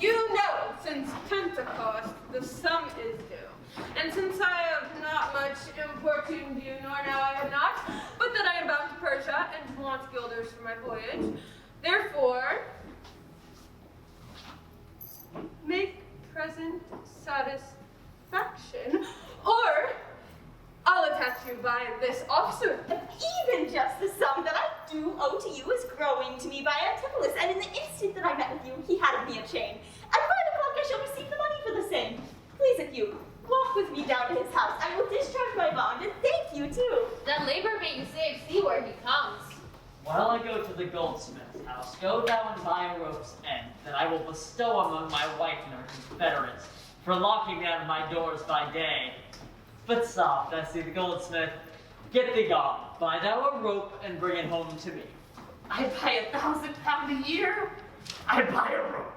You know, since Pentecost, the sum is due. And since I have not much importuned you, nor now I have not, but that I am bound to Persia and want guilders for my voyage, therefore, make present satisfaction, or I'll attach you by this officer. Even just the sum that I do owe to you is growing to me by Antipholus, and in the instant that I met with you, he handed me a chain. At 5 o'clock I shall receive the money for the same. Please, if you walk with me down to his house, I will discharge my bond, and thank you too. Then labor may you save, see where he comes. While I go to the goldsmith's house, go thou and buy a rope's end, that I will bestow among my wife and her confederates, for locking me out of my doors by day. But soft, I see the goldsmith. Get thee gone, buy thou a rope, and bring it home to me. I buy £1,000 a year. I buy a rope.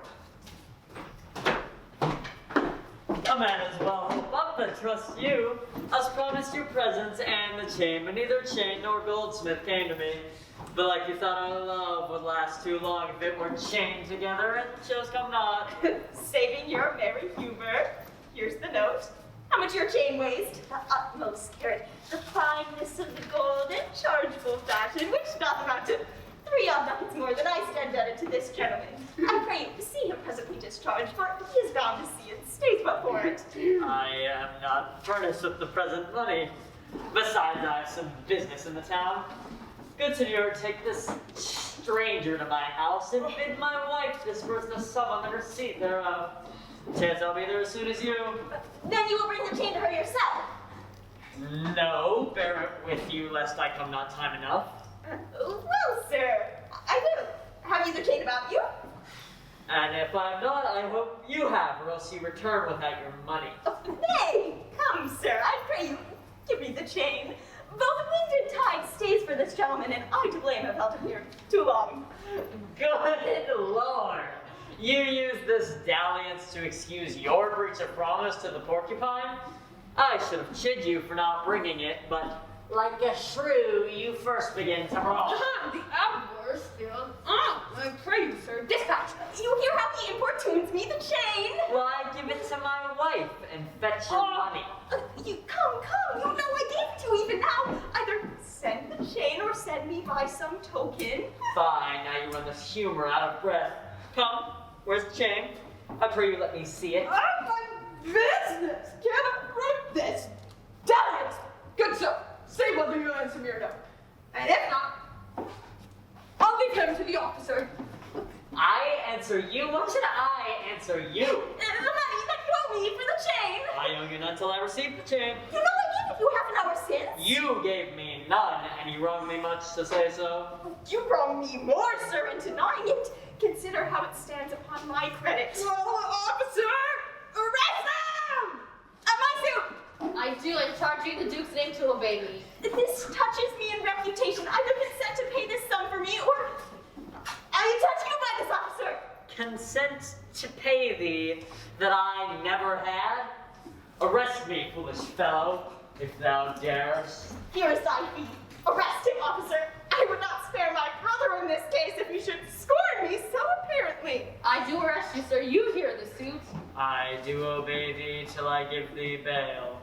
A man as well hope up that trusts you. Us promised you presents and the chain, but neither chain nor goldsmith came to me. But like you thought our love would last too long if it were chained together, and chose come not. Saving your merry humor, here's the note. How much your chain weighs to the utmost skirt, the fineness of the gold in chargeable fashion, which doth amount to 3 odd ducats more than I stand debted to this gentleman. I pray you to see him presently discharged, for he is bound to see it, stays but for it. I am not furnished with the present money. Besides, I have some business in the town. Good senor, take this stranger to my house and bid my wife disperse the sum on the receipt thereof. Chance I'll be there as soon as you. Then you will bring the chain to her yourself. No, bear it with you, lest I come not time enough. Well, sir, I will. Have you the chain about you? And if I'm not, I hope you have, or else you return without your money. Nay, come, sir, I pray you, give me the chain. Both wind and tide stays for this gentleman, and I to blame have held him here too long. Good Lord! You use this dalliance to excuse your breach of promise to the porcupine? I should have chid you for not bringing it, but like a shrew, you first begin to roll. The outburst still. I pray you, sir, dispatch. You hear how he importunes me, the chain? Why, give it to my wife and fetch your money. You come, you know I gave it to you even now. Either send the chain or send me by some token. Fine, now you run this humor out of breath. Come, where's the chain? I pray you let me see it. I'm my business. Can't break this. Damn it. Good sir, say whether you answer me or no. And if not, I'll leave him him to the officer. I answer you? What should I answer you? The money that you owe me for the chain. I owe you none till I receive the chain. You know I gave it you half an hour since. You gave me none, and you wrong me much to say so. You wrong me more, sir, in denying it. Consider how it stands upon my credit. Officer! Arrest them! My suit! I do. I charge you the Duke's name to obey me. This touches me in reputation. Either consent to pay this sum for me, or I touch you by this officer. Consent to pay thee that I never had? Arrest me, foolish fellow, if thou darest. Here is thy fee. Arrest him, officer. I would not spare my brother in this case if you should scorn me so apparently. I do arrest you, sir. You hear the suit. I do obey thee till I give thee bail.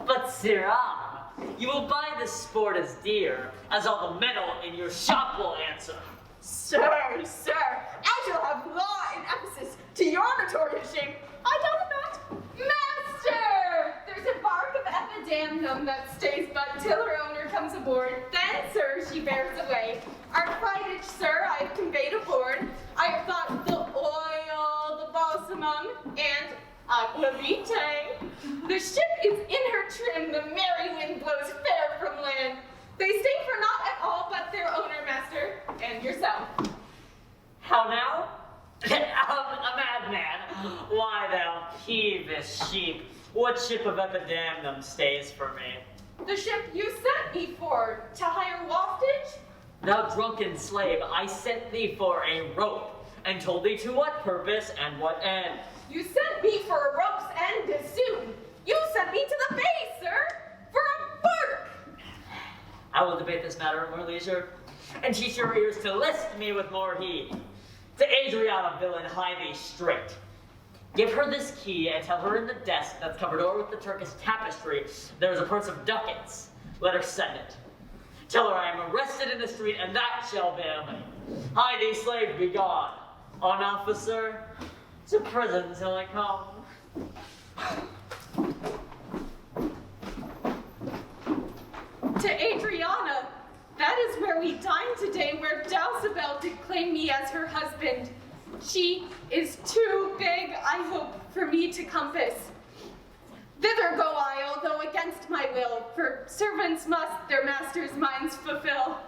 But sirrah, you will buy this sport as dear as all the metal in your shop will answer. Sir, I shall have law in Ephesus to your notorious shame. I doubt it not. Master! There's a bark of epidamnum that stays but till her owner comes aboard. Then, sir, she bears away. Our flightage, sir, I have conveyed aboard. I have got the oil, the balsamum, and aquavitae. The ship is in her trim, the merry wind blows fair from land. They stay for naught at all but their owner, master, and yourself. How now? A madman. Why, thou peevish sheep, what ship of epidamnum stays for me? The ship you sent me for, to hire waftage? Thou drunken slave, I sent thee for a rope, and told thee to what purpose and what end. You sent me for a rope's end as soon. You sent me to the bay, sir, for a bark. I will debate this matter at more leisure, and teach your ears to list me with more heed. To Adriana, villain, hie thee straight. Give her this key and tell her in the desk that's covered o'er with the Turkish tapestry there is a purse of ducats. Let her send it. Tell her I am arrested in the street, and that shall bail me. Hie thee, slave, be gone. On, officer, to prison till I come. To Adriana, that is where we dined today, where Dulcibel did claim me as her husband. She is too big, I hope, for me to compass. Thither go I, although against my will, for servants must their masters' minds fulfill.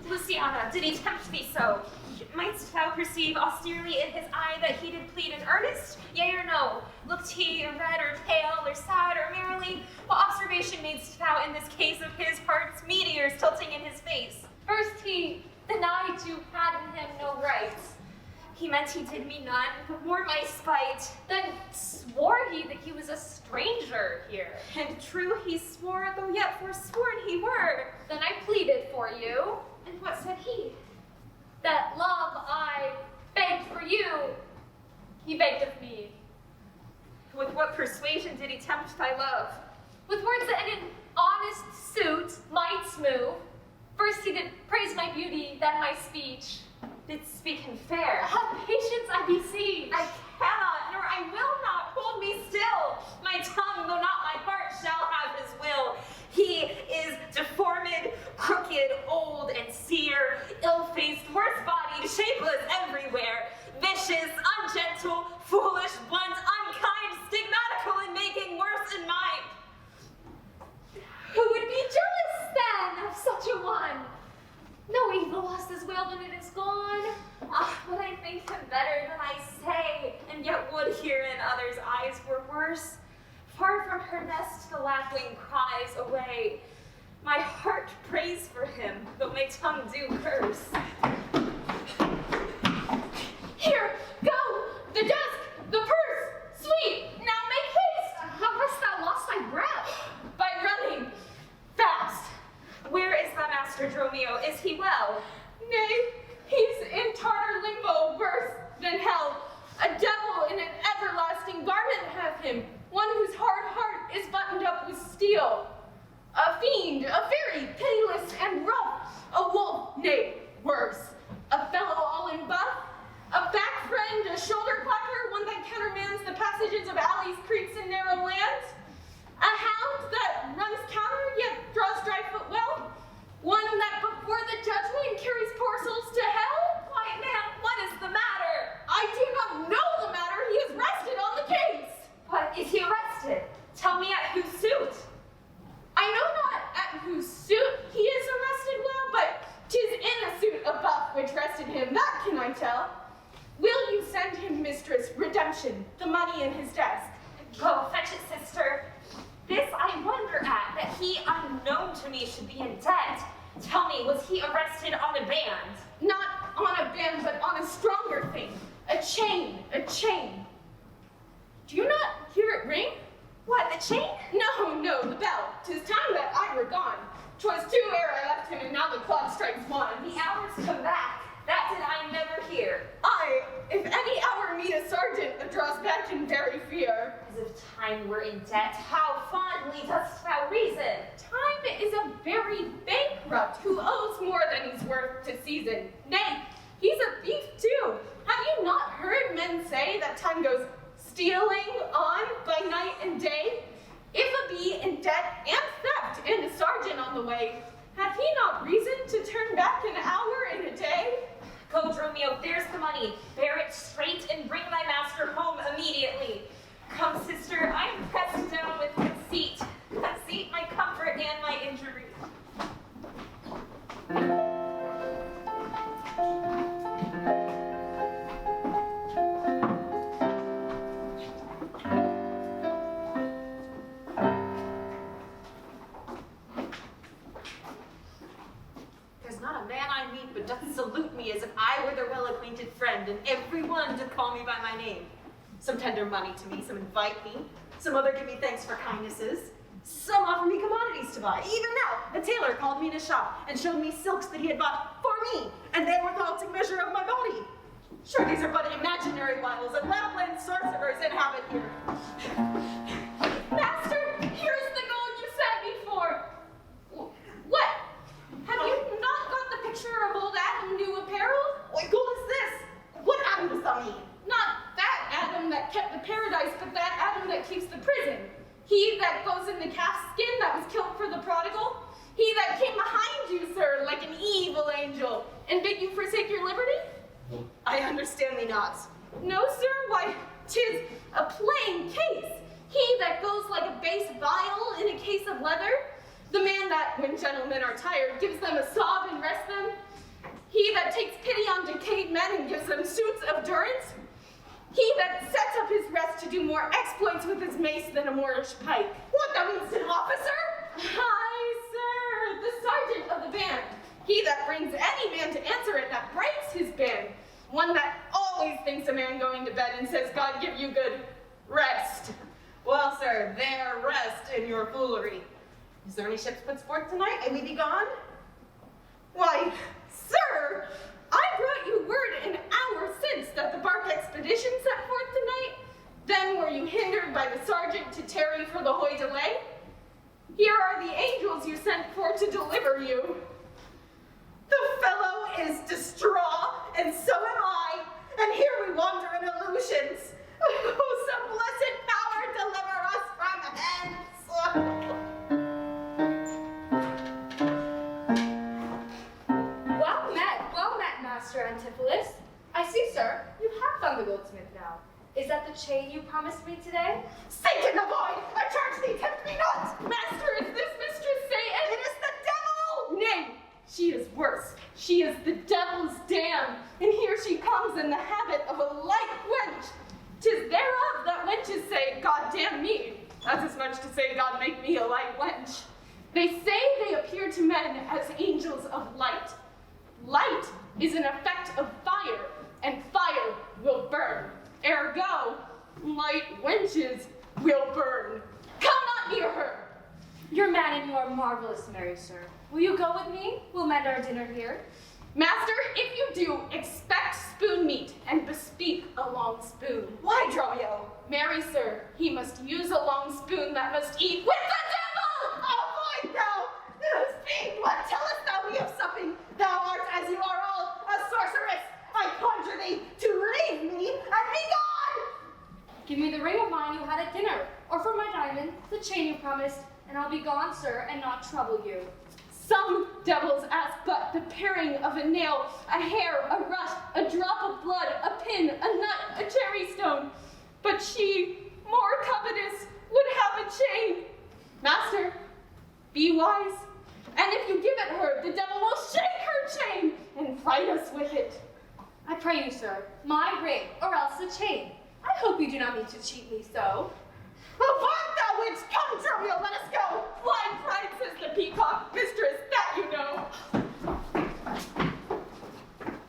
Luciana, did he tempt thee so? Mightst thou perceive austerely in his eye that he did plead in earnest? Yea or no? Looked he red or pale or sad or merrily? What observation madest thou in this case of his heart's meteors tilting in his face? First he denied you had in him no rights. He meant he did me none, but more my spite. Then swore he that he was a stranger here. And true he swore, though yet forsworn he were. Then I pleaded for you, And what said he? that love I begged for you, he begged of me. With what persuasion did he tempt thy love? With words that in an honest suit might smooth. First he did praise my beauty, then my speech. Did speak him fair. Have patience, I beseech. I cannot, nor I will not, hold me still. My tongue, though not my heart, shall have his will. He is deformed, crooked, old, and sear, ill-faced, worse-bodied, shapeless everywhere, vicious, ungentle, foolish, blunt, unkind, stigmatical in making, worse in mind. Who would be jealous then of such a one? No evil lost his will when it is gone. Ah, but I think him better than I say, and yet would herein others' eyes were worse. Far from her nest the lapwing cries away. My heart prays for him, though my tongue do curse. Here, go! The desk! The purse! Sweet! Now make haste! How hast thou lost thy breath? By running! Fast! Where is thy master Dromio? Is he well? Nay, he's in Tartar limbo, worse than hell. A devil in an everlasting garment hath him, one whose hard heart is buttoned up with steel. A fiend, a fairy, pitiless and rough, a wolf, nay, worse. carries parcels to hell? Why, ma'am, what is the matter? I do not know the matter. He is rested on the case. What, is he arrested? Tell me at whose suit? I know not at whose suit he is arrested well, but 'tis in a suit of buff which rested him, that can I tell. Will you send him, mistress, redemption, the money in his desk? Go fetch it, sister. This I wonder at, that he, unknown to me, should be in debt. Tell me, was he arrested on a band? Not on a band, but on a stronger thing. A chain, a chain. Do you not hear it ring? What, the chain? No, the bell. 'Tis time that I were gone. 'Twas 2 ere I left him, and now the clock strikes 1. The hours come back. That did I never hear. I, if any hour meet a sergeant that draws back in very fear. As if time were in debt, how fondly dost thou reason? Time is a very bankrupt who owes more than he's worth to season. Nay, he's a thief too. Have you not heard men say that time goes stealing on by night and day? If a be in debt and theft and a sergeant on the way, hath he not reason to turn back an hour in a day? Go, Dromio, there's the money. Bear it straight and bring thy master home immediately. Come, sister, I am pressed down with conceit. Conceit my comfort and my injury. There's not a man I meet but doth salute me as if I were their well-acquainted friend, and every one doth call me by my name. Some tender money to me, some invite me, some other give me thanks for kindnesses, some offer me commodities to buy. Even now, a tailor called me in his shop and showed me silks that he had bought for me, and they were the halting measure of my body. Sure, these are but imaginary wiles, and Lapland sorcerers inhabit here. Master, here's the gold you sent me for. What? Have you not got the picture of old Adam new apparel? What gold is this? What Adam does that mean? Not that Adam that kept the paradise, but that Adam that keeps the prison. He that goes in the calf skin that was killed for the prodigal. He that came behind you, sir, like an evil angel, and bid you forsake your liberty? I understand thee not. No, sir, why, 'tis a plain case. He that goes like a base vial in a case of leather. The man that, when gentlemen are tired, gives them a sob and rests them. He that takes pity on decayed men and gives them suits of durance. He that sets up his rest to do more exploits with his mace than a Moorish pike. What, that means an officer? Aye, sir, the sergeant of the band. He that brings any man to answer it that breaks his band. One that always thinks a man going to bed and says, God give you good rest. Well, sir, there rest in your foolery. Is there any ships put forth tonight? May we be gone? Why, sir, I brought you word an hour since that the bark expedition set forth tonight. Then were you hindered by the sergeant to tarry for the hoy delay? Here are the angels you sent for to deliver you. The fellow is distraught, and so am I, and here we wander in illusions. Oh, some blessed power deliver us from hence. Well met, Master Antipholus. I see, sir, you have found the goldsmith now. Is that the chain you promised me today? Satan avoid! I charge thee, tempt me not! Master, is this Mistress Satan? It is the devil! Nay, she is worse. She is the devil's dam, and here she comes in the habit of a light wench. 'Tis thereof that wenches say, God damn me. That's as much to say, God make me a light wench. They say they appear to men as angels of light. Light is an effect of fire, and fire will burn. Ergo, light wenches will burn. Come not near her. Your man and you are marvelous, merry sir. Will you go with me? We'll mend our dinner here. Master, if you do, expect spoon meat and bespeak a long spoon. Why, Dromio? Marry, sir, he must use a long spoon that must eat with the devil! Avoid thou! Speak, what tellest thou me of supping? Thou art, as you are all, a sorceress. I conjure thee to leave me and be gone! Give me the ring of mine you had at dinner, or for my diamond, the chain you promised, and I'll be gone, sir, and not trouble you. Some devils ask but the paring of a nail, a hair, a rust, a drop of blood, a pin, a nut, a cherry stone. But she, more covetous, would have a chain. Master, be wise, and if you give it her, the devil will shake her chain and fright us with it. I pray you, sir, my ring, or else the chain. I hope you do not mean to cheat me so. Avaunt, thou witch! Come, Dromio, let us go! Blind pride, says the peacock, mistress, that you know.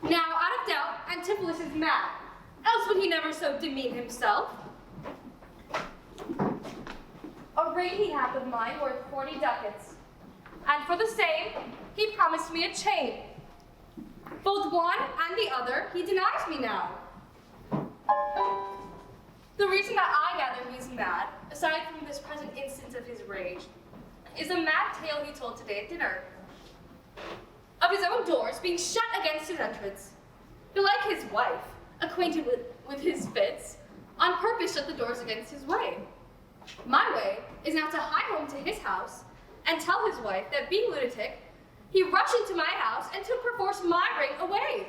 Now, out of doubt, Antipholus is mad, else would he never so demean himself. A ring he hath of mine worth 40 ducats, and for the same he promised me a chain. Both one and the other he denies me now. The reason that I gather he is mad, aside from this present instance of his rage, is a mad tale he told today at dinner. Of his own doors being shut against his entrance. Belike his wife, acquainted with his fits, on purpose shut the doors against his way. My way is now to hie home to his house and tell his wife that being lunatic, he rushed into my house and took perforce my ring away.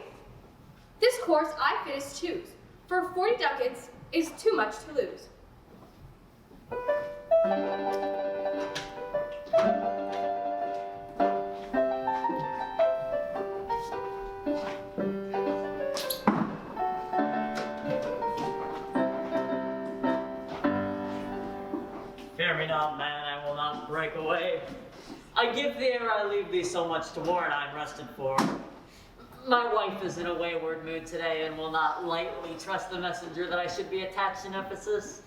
This course I fittest choose, for 40 ducats is too much to lose. Fear me not, man, I will not break away. I give thee ere I leave thee so much to warn I'm rested for. My wife is in a wayward mood today and will not lightly trust the messenger that I should be attached in Ephesus.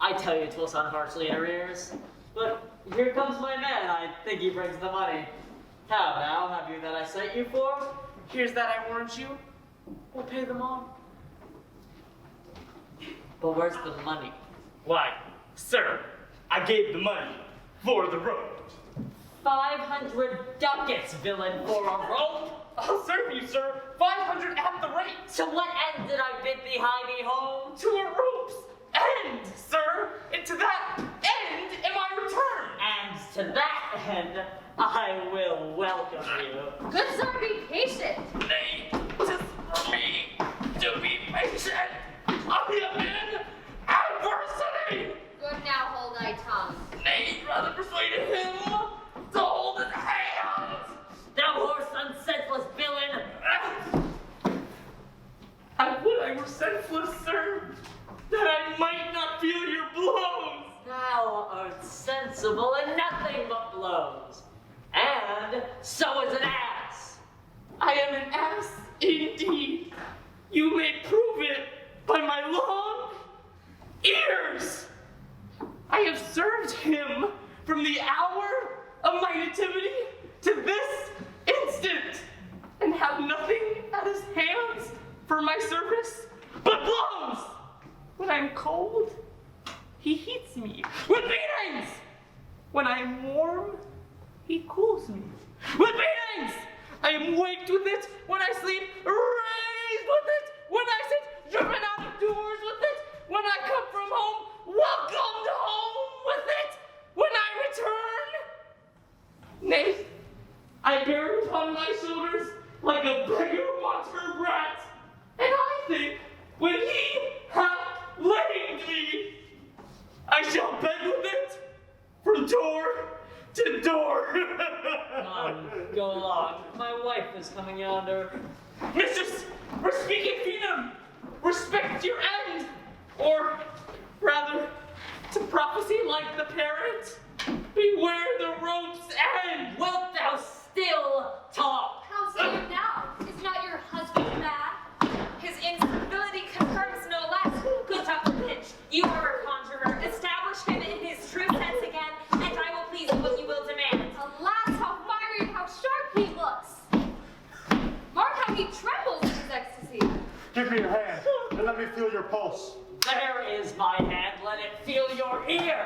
I tell you 'twill sound harshly in her ears. But here comes my man, I think he brings the money. How now, have you that I sent you for? Here's that I warned you. We'll pay them all. But where's the money? Why, sir, I gave the money for the rope. 500 ducats, villain, for a rope? I'll serve you, sir. 500 at the rate. To what end did I bid thee hie me home? To a rope's end, sir. And to that end am I returned. And to that end, I will welcome you. Good sir, be patient. Nay, 'tis for me to be patient. I am in adversity. Good, now hold thy tongue. Nay, rather persuaded him to hold his hand. Thou horse unsenseless villain! I would I were senseless, sir, that I might not feel your blows. Thou art sensible in nothing but blows, and so is an ass. I am an ass indeed. You may prove it by my long ears. I have served him from the hour of my nativity to this instant, and have nothing at his hands for my service but blows. When I'm cold, he heats me with beatings. When I am warm, he cools me with beatings. I am waked with it when I sleep, raised with it when I sit, driven out of doors with it when I come from home, welcomed home with it when I return. Nay, I bear it upon my shoulders like a beggar monster brat, and I think when he hath lamed me, I shall beg with it from door to door. Go along. My wife is coming yonder. Mistress, respecting Phenum, respect your end, or rather, to prophecy like the parent, beware the rope's end. Wilt thou still talk? How say you now? Is not your husband mad? His instability confirms no less. Good Dr. Pinch, you are a conjurer. Establish him in his true sense again, and I will please what you will demand. Alas, how fiery and how sharp he looks! Mark how he trembles in his ecstasy. Give me your hand, and let me feel your pulse. There is my hand, let it feel your ear.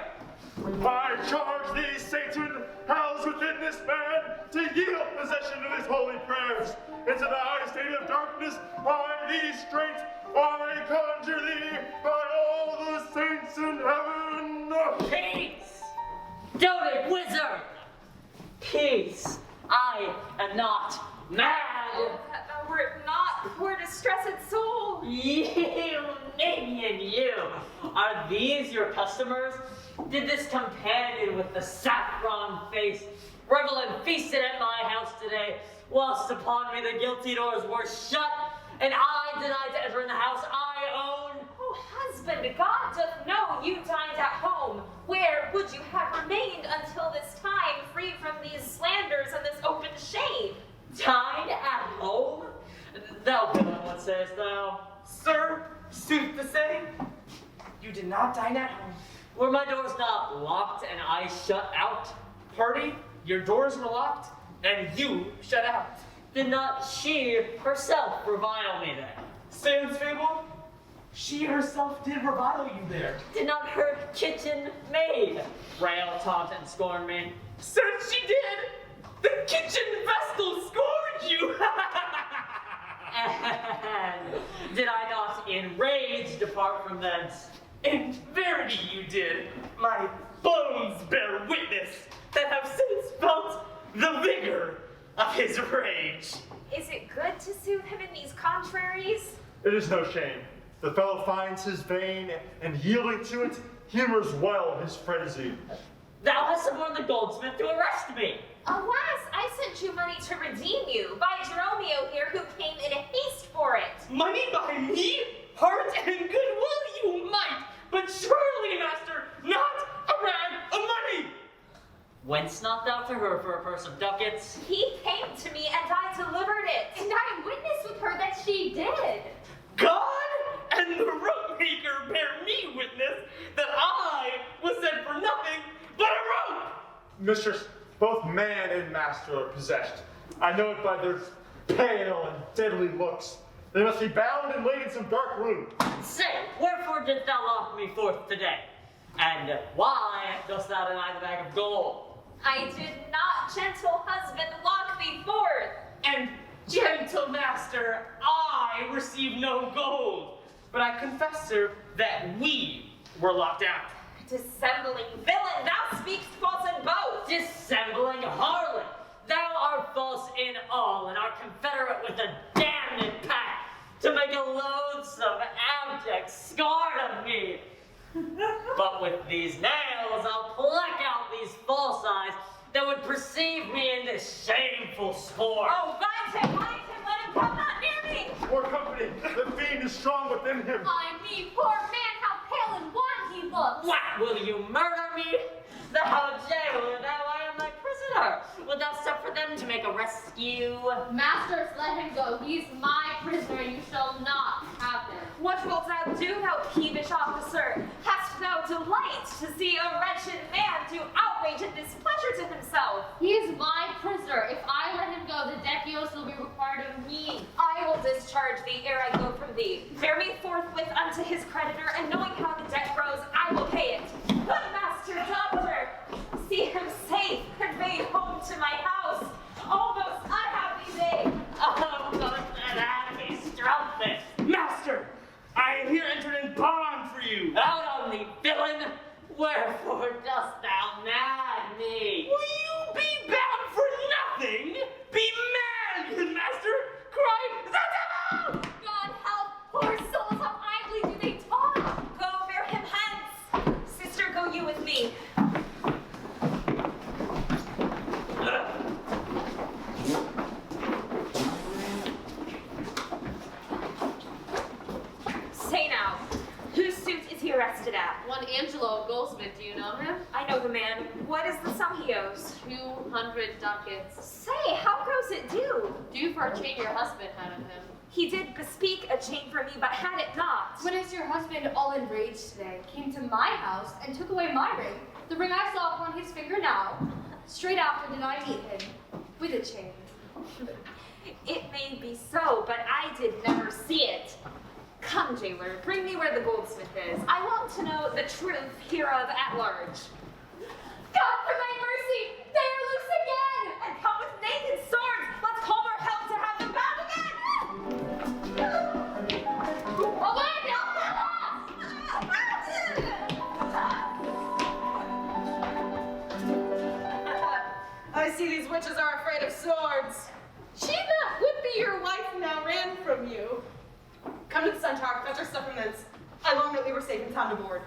I charge thee, Satan, housed within this man, to yield possession of his holy prayers. Into the high state of darkness, by these strength, I conjure thee, by all the saints in heaven. Peace! Doted wizard! Peace! I am not mad. Oh, that thou wert not, poor distressed soul. You, minion, you! Are these your customers? Did this companion with the saffron face revel and feasted at my house today, whilst upon me the guilty doors were shut, and I denied to enter in the house I own? Oh, husband, God doth know you dined at home. Where would you have remained until this time, free from these slanders and this open shame? Dined at home? Thou villain, what sayest thou? Sir, sooth to say, you did not dine at home. Were my doors not locked and I shut out? Party, your doors were locked, and you shut out. Did not she herself revile me then? Sans fable, she herself did revile you there. Did not her kitchen maid rail, taunt, and scorn me? Sir, she did! The kitchen vestal scorned you! And did I not in rage depart from thence? In verity you did. My bones bear witness that have since felt the vigor of his rage. Is it good to soothe him in these contraries? It is no shame. The fellow finds his vein, and yielding to it, humors well his frenzy. Thou hast suborned the goldsmith to arrest me. Alas, I sent you money to redeem you by Dromio here, who came in haste for it. Money by me? Heart and goodwill you might, but surely, master, not a rag of money! Whence not thou to her for a purse of ducats? He came to me and I delivered it. And I am witness with her that she did. God and the rope maker bear me witness that I was sent for nothing but a rope! Mistress, both man and master are possessed. I know it by their pale and deadly looks. They must be bound and laid in some dark room. Say, wherefore didst thou lock me forth today? And why dost thou deny the bag of gold? I did not, gentle husband, lock thee forth. And gentle master, I received no gold, but I confess, sir, that we were locked out. Dissembling villain, thou speakst false in both. Dissembling harlot! Thou art false in all, and art confederate with the damned pack to make a loathsome, abject scorn of me. But with these nails, I'll pluck out these false eyes that would perceive me in this shameful sport. Oh, bind him, let him come not near me. More company, the fiend is strong within him. I mean, poor man, how pale and wan he looks. What, will you murder me? Thou jailer, thou I am thy prisoner. Wilt thou suffer them to make a rescue? Masters, let him go. He's my prisoner, and you shall not have him. What wilt thou do, thou peevish officer? Hast thou delight to see a wretched man do outrage and displeasure to himself? He is my prisoner. If I let him go, the decios will be required of me. I will discharge thee ere I go from thee. Bear me forthwith unto his creditor, and knowing how the debt grows, I will pay it. Good master, doctor, see him safe, conveyed home to my house. Almost unhappy day. Almost an happy strumpet. Master, I am here entered in bond for you. Out on thee, villain! Wherefore dost thou nag me? Will you be bound for nothing? Be mad, good master! Cry the devil! God help, poor souls, how idly do they talk. Go, bear him hence. Sister, go you with me. Say now, whose suit is he arrested at? One Angelo Goldsmith, do you know him? I know the man. What is the sum he owes? 200 ducats. Say, how goes it due? Due for a chain your husband had of him. He did bespeak a chain for me, but had it not. When is your husband, all enraged today, came to my house and took away my ring, the ring I saw upon his finger now, straight after did I meet him, with a chain. It may be so, but I did never see it. Come, jailer, bring me where the goldsmith is. I want to know the truth hereof at large. God, for thy mercy, they are loose again! And come with naked swords! Let's call for help to have them bound again! Away, I see these witches are afraid of centaur, fetch our supplements. I learned that we were safe and sound aboard.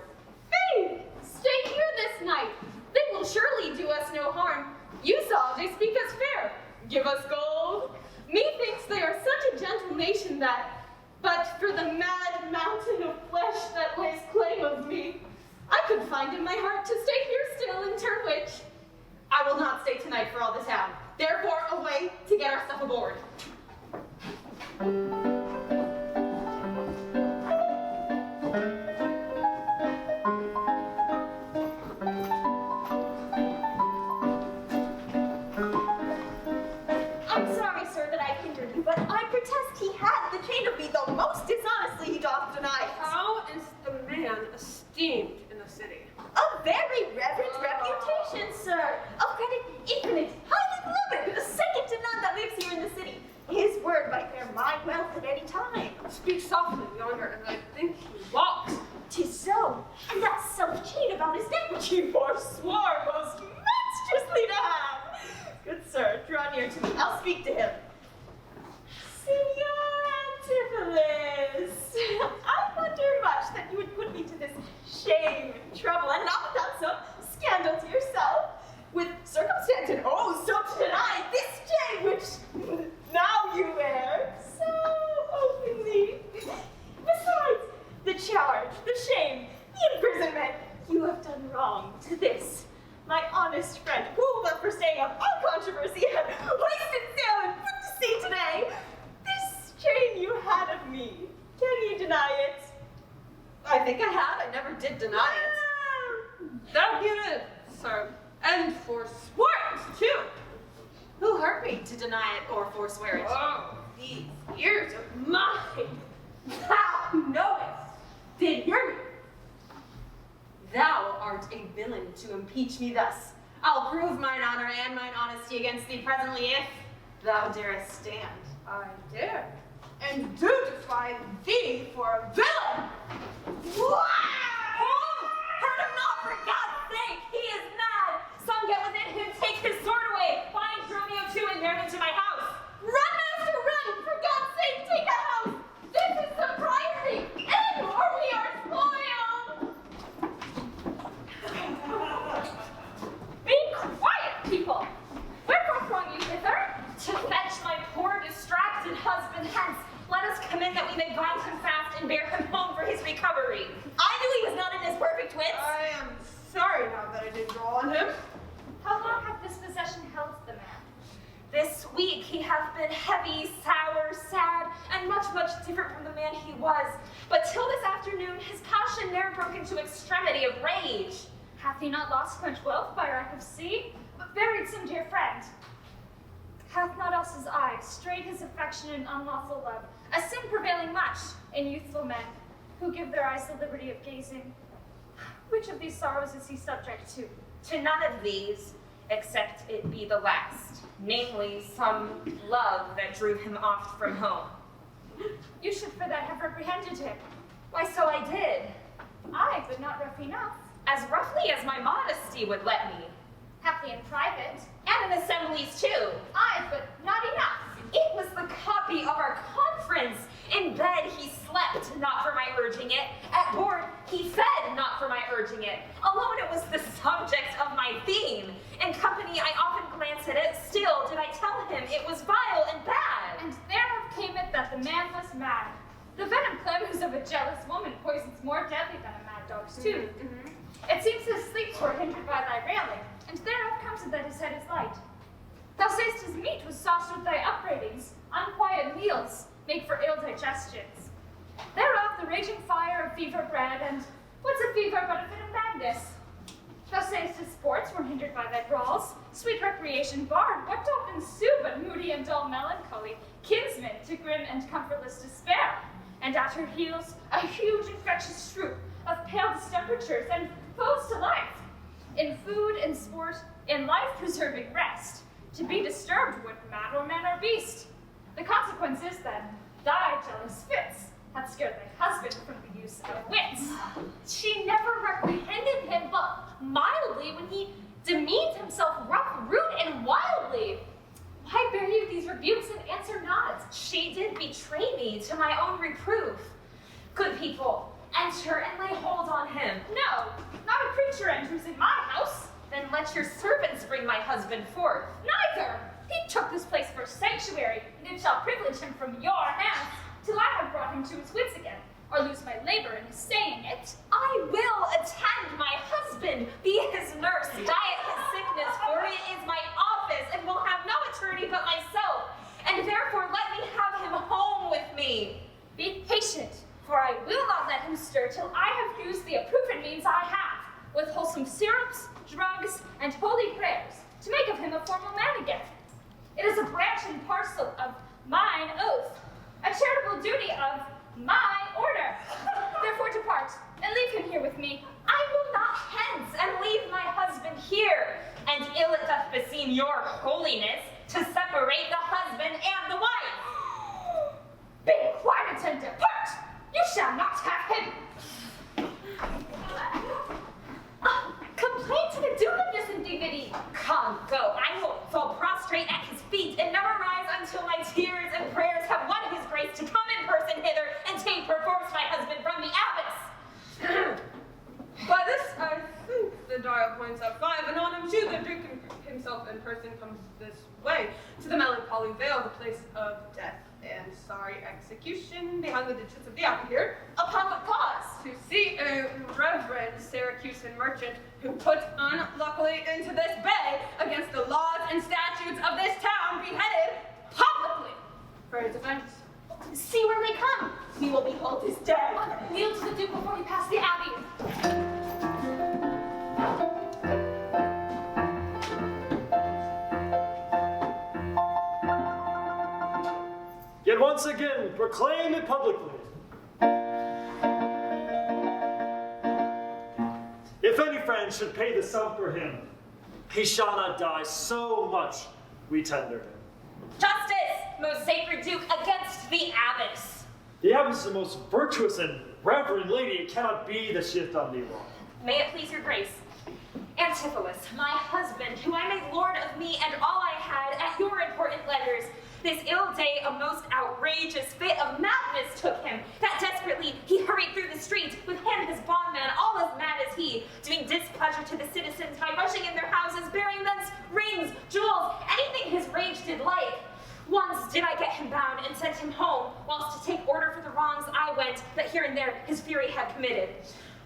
Faith, stay here this night. They will surely do us no harm. You saw they speak us fair. Give us gold. Methinks they are such a gentle nation that, but for the mad mountain of flesh that lays claim of me, I could find in my heart to stay here still and turn witch. I will not stay tonight for all the town. Therefore, away to get our stuff aboard. I'm sorry, sir, that I hindered you, but I protest he had the chain of me, though most dishonestly he doth deny it. How is the man esteemed in the city? A very reverend reputation, sir. Of credit infinite, highly beloved, second to none that lives here in the city. His word might bear my wealth at any time. Speak softly yonder, and I think he walks. 'Tis so, and that self-chain about his neck which he forswore most monstrously to have. Good sir, draw near to me. I'll speak to him. Signor Antipholus, I wonder much that you would put me to this shame and trouble, and not without some scandal to yourself, with circumstance and oh, so to deny this chain which now you wear so openly. Besides, the charge, the shame, the imprisonment, you have done wrong to this, my honest friend, who, but for staying up all controversy, had hoisted sail and put to sea today. This chain you had of me, can you deny it? I think I had. I never did deny it. That you did, sir, and forswore it too. Who hurt me to deny it or forswear it? Oh, these ears of mine. Thou knowest, did hear me. Thou art a villain to impeach me thus. I'll prove mine honor and mine honesty against thee presently if thou darest stand. I dare, and do defy thee for a villain. Hurt him not, for God's sake! He is mad! Some get within him, take his sword away! Find Romeo too and bear him to my house! Run, master, run! For God's sake, take a house! This is the priory! In, or we are spoiled! Be quiet, people! Wherefore throng you hither? To fetch my poor distracted husband hence. Let us come in that we may bind him fast and bear him home for his recovery. I knew he was not in his perfect wits. I am sorry now that I did draw on him. How long hath this possession held the man? This week he hath been heavy, sour, sad, and much different from the man he was. But till this afternoon, his passion ne'er broke into extremity of rage. Hath he not lost much wealth by wreck of sea, but buried some dear friend? Hath not else his eye strayed his affection in unlawful love, a sin prevailing much in youthful men, who give their eyes the liberty of gazing? Which of these sorrows is he subject to? To none of these, except it be the last, namely some love that drew him oft from home. You should for that have reprehended him. Why, so I did, Aye, but not rough enough. as roughly as my modesty would let me, Haply in private. and in assemblies too. Aye, but not enough. It was the copy of our conference. In bed he slept, not for my urging it. At board he fed, not for my urging it. Alone it was the subject of my theme. In company I often glanced at it, still did I tell him it was vile and bad. And thereof came it that the man was mad. The venom clamors of a jealous woman poisons more deadly than a mad dog's tooth. It seems his sleeps were hindered by thy railing, and thereof comes it that his head is light. Thou say'st his meat was sauced with thy upbraidings, unquiet meals make for ill digestions. Thereof the raging fire of fever bred, and what's a fever but a fit of madness? Thou say'st his sports were hindered by thy brawls, sweet recreation barred, what doth ensue but moody and dull melancholy, kinsman to grim and comfortless despair, and at her heels a huge infectious troop of pale distemperatures and foes to life. In food, in sport, in life-preserving rest, to be disturbed would mad or man or beast. The consequence is then, thy jealous fits hath scared thy husband from the use of wits. She never reprehended him, but mildly when he demeaned himself rough, rude, and wildly. Why bear you these rebukes and answer not? She did betray me to my own reproof. Good people, enter and lay hold on him. No, not a creature enters in my house. Then let your servants bring my husband forth. Neither. He took this place for sanctuary, and it shall privilege him from your hands, till I have brought him to his wits again, or lose my labor in his saying it. I will attend my husband, be his nurse, diet his sickness, for it is my office, and will have no attorney but myself. And therefore let me have him home with me. Be patient, for I will not let him stir till I have used the approved means I have, with wholesome syrups, drugs, and holy prayers, to make of him a formal man again. It is a branch and parcel of mine oath, a charitable duty of my order. Therefore depart, and leave him here with me. I will not hence, and leave my husband here. And ill it doth beseem your holiness to separate the husband and the wife. Be quiet and depart. You shall not have him. Complain to the Duke of this indignity. Come, go. I will fall prostrate at his feet and never rise until my tears and prayers have won his grace to come in person hither and take perforce my husband from the abbess. By this, I think the dial points at 5, and on him too, the Duke himself in person comes this way, to the melancholy vale, the place of death and sorry execution behind the ditches of the abbey here. Upon what cause? To see a reverend Syracusan merchant who put unluckily into this bay against the laws and statutes of this town, beheaded publicly for his offense. See where they come. We will behold his death. Kneel to the Duke before we pass the abbey. Yet once again, proclaim it publicly. If any friend should pay the sum for him, he shall not die, so much we tender him. Justice, most sacred Duke, against the abbess. The abbess is the most virtuous and reverend lady. It cannot be that she hath done thee wrong. May it please your grace. Antipholus, my husband, who I made lord of me and all I had at your important letters, this ill day a most outrageous fit of madness took him, that desperately he hurried through the streets, with him his bondman, all as mad as he, doing displeasure to the citizens by rushing in their houses, bearing thence rings, jewels, anything his rage did like. Once did I get him bound and sent him home, whilst to take order for the wrongs I went, that here and there his fury had committed.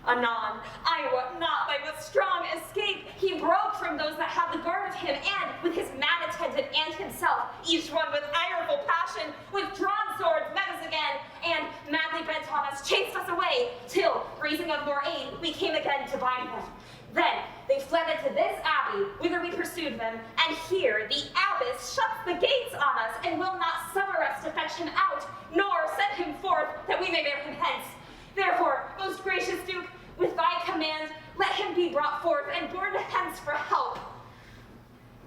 Anon, I wot not by what strong escape he broke from those that had the guard of him, and with his mad attendant and himself, each one with ireful passion, with drawn swords met us again, and madly bent on us, chased us away, till, raising of more aid, we came again to bind them. Then they fled into this abbey, whither we pursued them, and here the abbess shuts the gates on us, and will not suffer us to fetch him out, nor send him forth, that we may bear him hence. Therefore, most gracious Duke, with thy command, let him be brought forth and borne hence for help.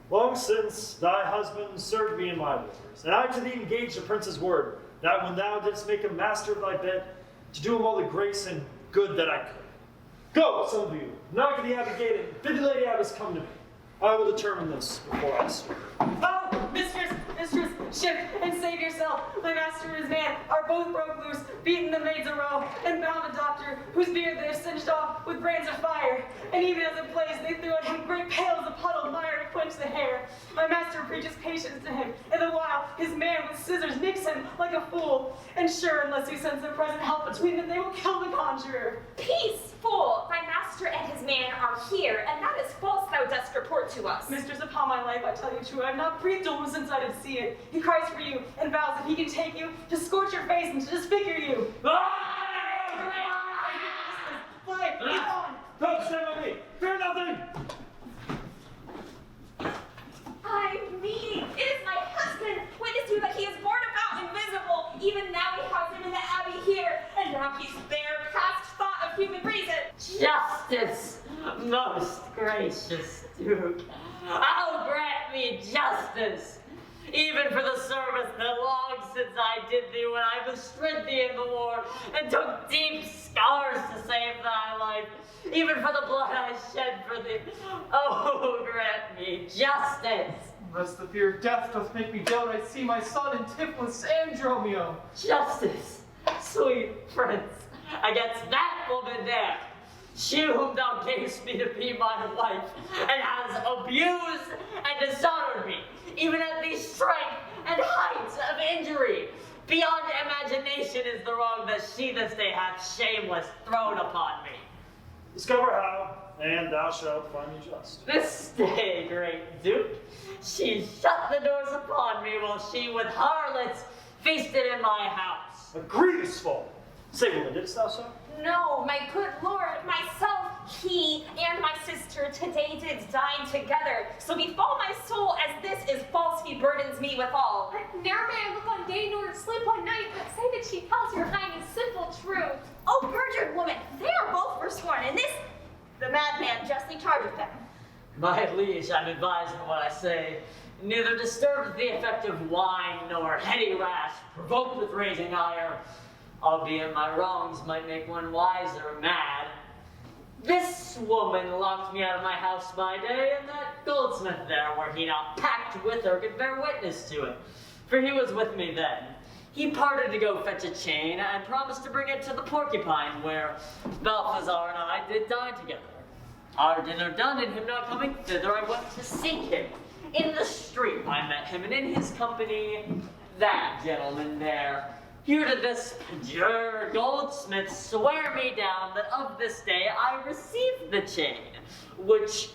Long since thy husband served me in my wars, and I to thee engaged a prince's word, that when thou didst make him master of thy bed, to do him all the grace and good that I could. Go, some of you, knock at the abbey gate, and bid the lady abbess come to me. I will determine this before I swear. Oh, mistress, ship and save yourself. My master and his man are both broke loose, beaten the maids a row, and bound a doctor, whose beard they have singed off with brands of fire. And even as it blazed, they threw at him great pails of puddled mire to quench the hair. My master preaches patience to him, and the while his man with scissors nicks him like a fool. And sure, unless he sends their present help between them, they will kill the conjurer. Peace, fool! Thy master and his man are here, and that is false thou dost report to us. Mistress, upon my life, I tell you true, I have not breathed to him since I did see it. He cries for you, and vows if he can take you, to scorch your face and to disfigure you. Fly, be gone! Don't stand on me! Fear nothing! I mean, it is my husband! Witness you that he is born about invisible. Even now we have him in the abbey here, and now he's there, past thought of human reason. Justice, most gracious Duke. Oh, grant me justice, even for the service that long since I did thee when I bestrid thee in the war, and took deep scars to save thy life, even for the blood I shed for thee. Oh, grant me justice. Unless the fear of death doth make me doubt I see my son Antipholus and Dromio. Justice, sweet prince. against that woman there. She whom thou gavest me to be my wife, and has abused and dishonored me, even at the strength and heights of injury. Beyond imagination is the wrong that she this day hath shameless thrown upon me. Discover how, and thou shalt find me just. This day, great Duke, she shut the doors upon me while she with harlots feasted in my house. A grievous fault. Say, woman, didst thou so? No, my good lord, myself, he, and my sister today did dine together. So befall my soul, as this is false he burdens me withal. Ne'er may I look on day nor sleep on night, but say that she tells your highness simple truth. Oh, perjured woman, they are both forsworn, and this, the madman justly chargeth them. My liege, I'm advised in what I say. Neither disturbed with the effect of wine, nor heady rash, provoked with raging ire, albeit my wrongs might make one wiser mad. This woman locked me out of my house by day, and that goldsmith there, were he not packed with her, could bear witness to it, for he was with me then. He parted to go fetch a chain, and promised to bring it to the Porcupine, where Balthazar and I did dine together. Our dinner done, and him not coming thither, I went to seek him. In the street I met him, and in his company, that gentleman there. Here to this perjured goldsmith swear me down that of this day I received the chain, which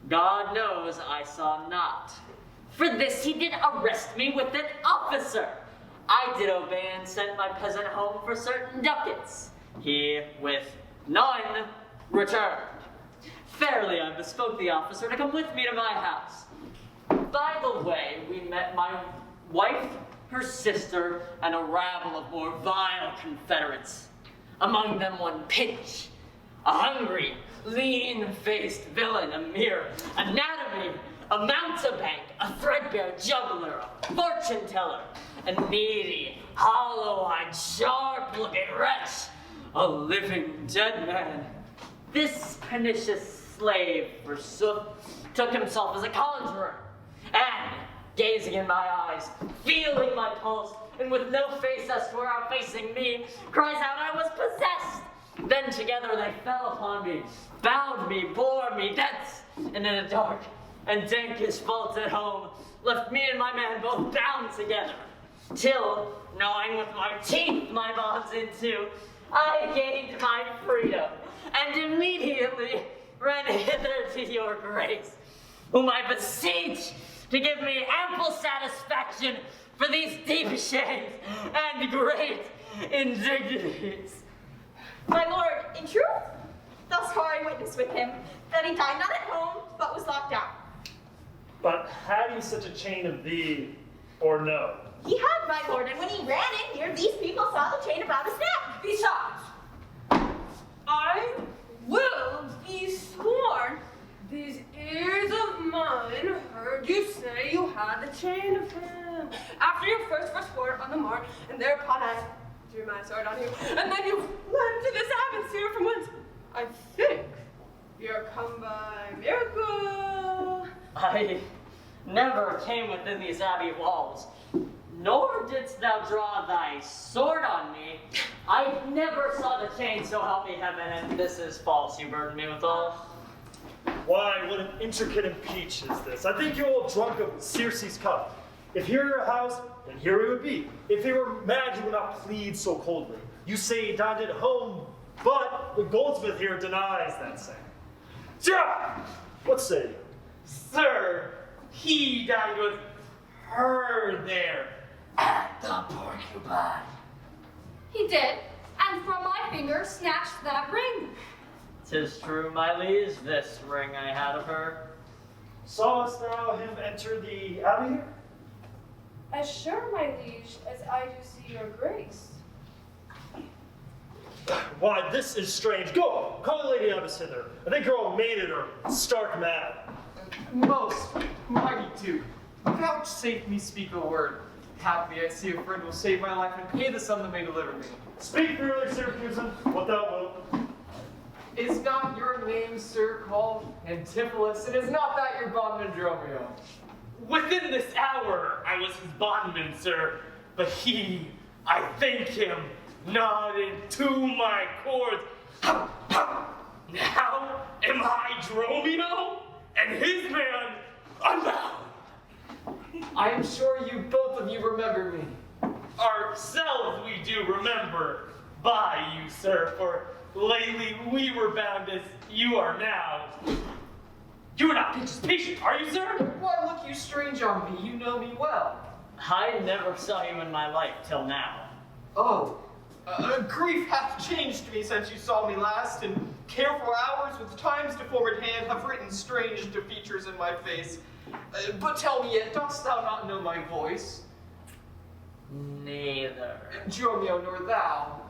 God knows I saw not. For this he did arrest me with an officer. I did obey and sent my peasant home for certain ducats. He, with none, returned. Fairly I bespoke the officer to come with me to my house. By the way, we met my wife, her sister, and a rabble of more vile confederates. Among them one Pinch, a hungry, lean-faced villain, a mere anatomy, a mountebank, a threadbare juggler, a fortune-teller, a needy, hollow-eyed, sharp-looking wretch, a living dead man. This pernicious slave, forsooth, took himself as a conjurer, and, gazing in my eyes, feeling my pulse, and with no face as to where I'm facing me, cries out I was possessed. Then together they fell upon me, bound me, bore me thence, and in a dark and dankish vault at home, left me and my man both bound together, till, gnawing with my teeth my bonds in two, I gained my freedom, and immediately ran hither to your grace, whom I beseech to give me ample satisfaction for these deep shames and great indignities. My lord, in truth, thus far I witnessed with him that he dined not at home, but was locked out. But had he such a chain of thee, or no? He had, my lord, and when he ran in here, these people saw the chain about his neck. Besides, I will be sworn, these ears of mine heard you say you had the chain of him. After your first forswore on the mark, and thereupon I drew my sword on you, and then you went to this atmosphere from whence I think you're come by miracle. I never came within these abbey walls, nor didst thou draw thy sword on me. I never saw the chain, so help me heaven, and this is false you burden me withal. Why, what an intricate impeach is this? I think you're all drunk of Circe's cup. If here were a house, then here he would be. If he were mad, he would not plead so coldly. You say he dined at home, but the goldsmith here denies that saying. Sirrah! What say you? Sir, he dined with her there at the Porcupine. He did, and from my finger snatched that ring. 'Tis true, my liege, this ring I had of her. Sawest thou him enter the abbey here? As sure, my liege, as I do see your grace. Why, this is strange. Go, call the lady abbess hither. I think you're all mated or stark mad. Most mighty Duke, vouchsafe me speak a word. Haply I see a friend will save my life and pay the sum that may deliver me. Speak freely, Syracusan, what thou wilt. Is not your name, sir, called Antipholus, and is not that your bondman Dromio? Within this hour I was his bondman, sir, but he, I thank him, not into my cords. Now am I Dromio and his man unbound. I am sure you both of you remember me. Ourselves we do remember by you, sir, for lately we were bound as you are now. You are not Pinch's patient, are you, sir? Why look you strange on me? You know me well. I never saw you in my life till now. Oh, grief hath changed me since you saw me last, and careful hours with time's deformed hand have written strange features in my face. But tell me yet, dost thou not know my voice? Neither. Dromio, nor thou.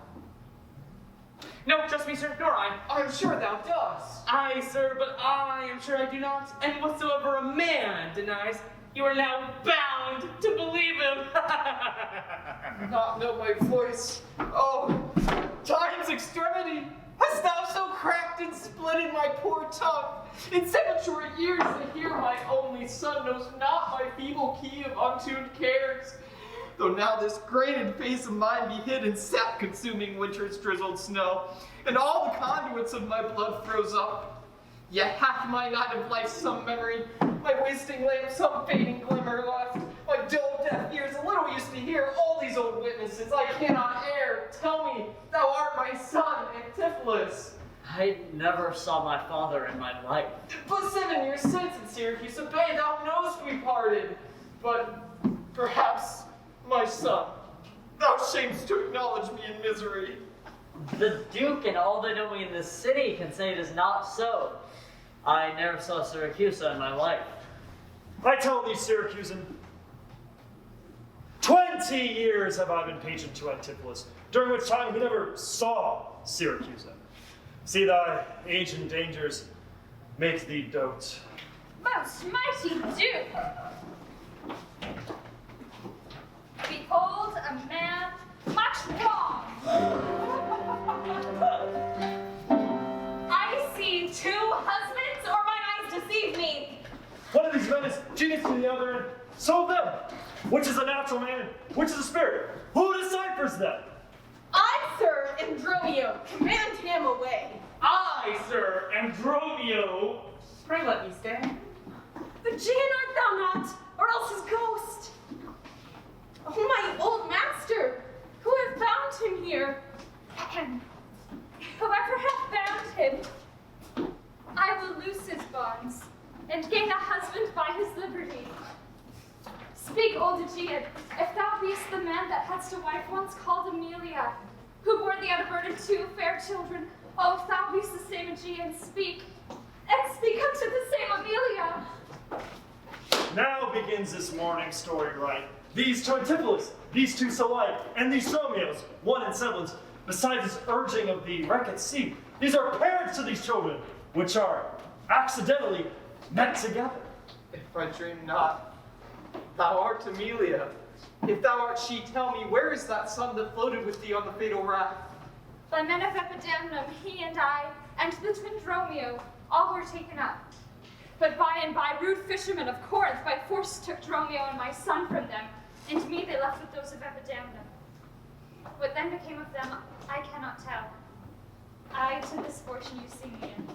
No, trust me, sir, nor I. I'm sure thou dost. Aye, sir, but I am sure I do not. And whatsoever a man denies, you are now bound to believe him. Not know my voice. Oh, time's extremity. Hast thou so cracked and splitted my poor tongue? In 7 short years to hear my only son knows not my feeble key of untuned cares. Though now this grated face of mine be hid in sap-consuming winter's drizzled snow, and all the conduits of my blood froze up, yet hath my night of life some memory, my wasting lamp some fading glimmer left, my dull deaf ears a little used to hear all these old witnesses I cannot err. Tell me, thou art my son, Antipholus. I never saw my father in my life. But 7 years since in Syracuse, obey, thou knowest we parted. But perhaps, my son, thou shamest to acknowledge me in misery. The Duke and all the knowing in the city can say it is not so. I never saw Syracuse in my life. I tell thee, Syracusan, 20 years have I been patient to Antipholus, during which time he never saw Syracuse. See thy age and dangers make thee dote. Most mighty Duke! Behold a man much wrong. I see 2 husbands, or mine eyes deceive me. One of these men is genius to the other, and so them. Which is a natural man, and which is a spirit? Who deciphers them? I, sir, am Dromio. Command him away. I, sir, am Dromio. Pray let me stay. The Gian art thou not, or else his ghost. Oh, my old master, who hath bound him here? Whoever hath bound him, I will loose his bonds and gain a husband by his liberty. Speak, old Aegean, if thou beest the man that hadst a wife once called Amelia, who bore thee unburdened 2 fair children, oh, if thou beest the same Aegean, speak, and speak unto the same Amelia. Now begins this morning story right. These 2 Antipholus, these 2 so like, and these Dromios, one in semblance, besides this urging of the wreck at sea. These are parents to these children, which are accidentally met together. If I dream not, thou art Amelia. If thou art she, tell me, where is that son that floated with thee on the fatal raft? By men of Epidamnum, he and I, and the twin Dromio, all were taken up. But by and by, rude fishermen of Corinth by force took Dromio and my son from them, and me they left with those of Epidamnum. What then became of them, I cannot tell. I to this fortune you see me in.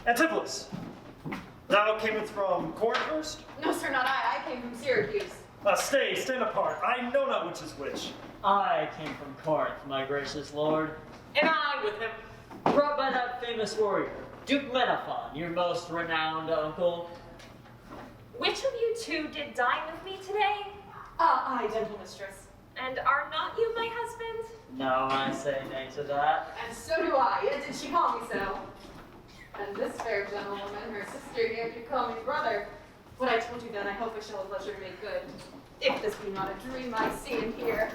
Antipholus, thou camest from Corinth first? No, sir, not I. I came from Syracuse. Stand apart. I know not which is which. I came from Corinth, my gracious lord, and I with him, brought by that famous warrior, Duke Menaphon, your most renowned uncle. Which of you 2 did dine with me today? I, gentle mistress. And are not you my husband? No, I say nay to that. And so do I, yet did she call me so. And this fair gentlewoman, her sister, gave to call me brother. What I told you then, I hope I shall have leisure to make good. If this be not a dream I see and hear.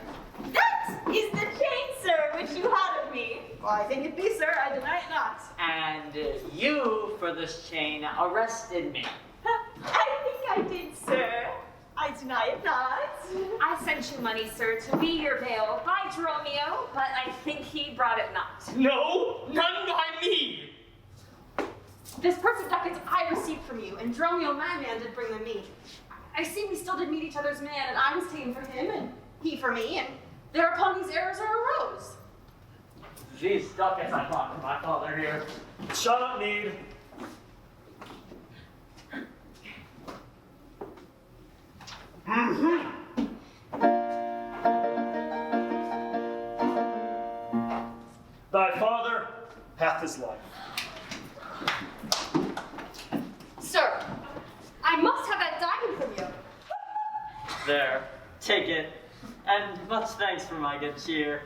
That is the chain, sir, which you had of me. Well, I think it be, sir, I deny it not. And you, for this chain, arrested me. I think I did, sir. I deny it not. I sent you money, sir, to be your bail by Dromio, but I think he brought it not. No, none by me. This purse of ducats I received from you, and Dromio my man did bring them me. I see we still did meet each other's man, and I was taken for him, and He for me, and thereupon these errors arose. Geez, stuck as I thought. My father here. Shut up, Need. Thy father hath his life. Sir, I must have that diamond from you. There, take it. And much thanks for my good cheer.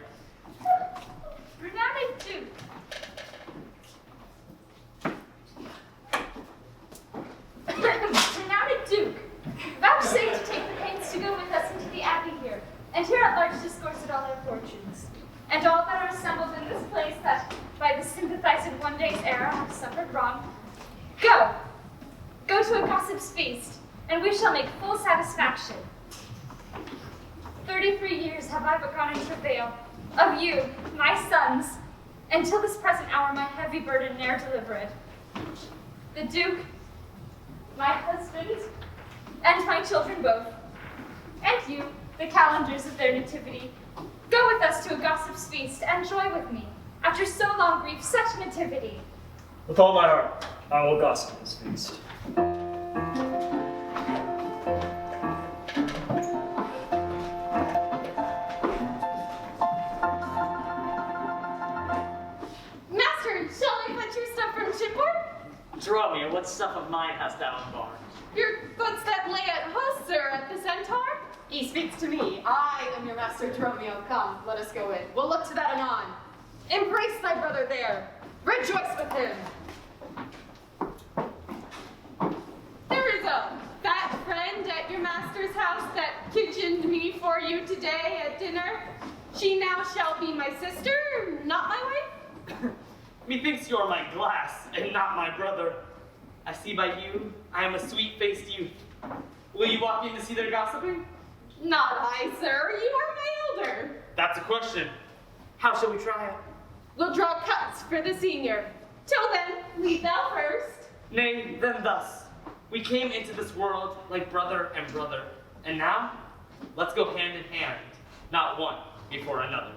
Renowned Duke. Renowned Duke, vouchsafe to take the pains to go with us into the abbey here, and here at large discourse at all our fortunes, and all that are assembled in this place that, by the sympathizing one day's error, have suffered wrong. Go! Go to a gossip's feast, and we shall make full satisfaction. 33 years have I but gone in travail, of you, my sons, and till this present hour my heavy burden ne'er delivered. The Duke, my husband, and my children both, and you, the calendars of their nativity, go with us to a gossip's feast, and joy with me, after so long grief, such nativity. With all my heart, I will gossip this feast. Master, shall I fetch your stuff from shipboard? Dromio, what stuff of mine hast thou embarked? Your goods that lay at host, sir, at the Centaur? he speaks to me. I am your master Dromio. Come, let us go in. We'll look to that anon. Embrace thy brother there. Rejoice with him. There is a fat friend at your master's house that kitchened me for you today at dinner. She now shall be my sister, not my wife. Methinks you are my glass, and not my brother. I see by you, I am a sweet-faced youth. Will you walk in to see their gossiping? Not I, sir. You are my elder. That's a question. How shall we try it? We'll draw cuts for the senior. Till then, lead thou first. Nay, then thus. We came into this world like brother and brother, and now, let's go hand in hand, not one before another.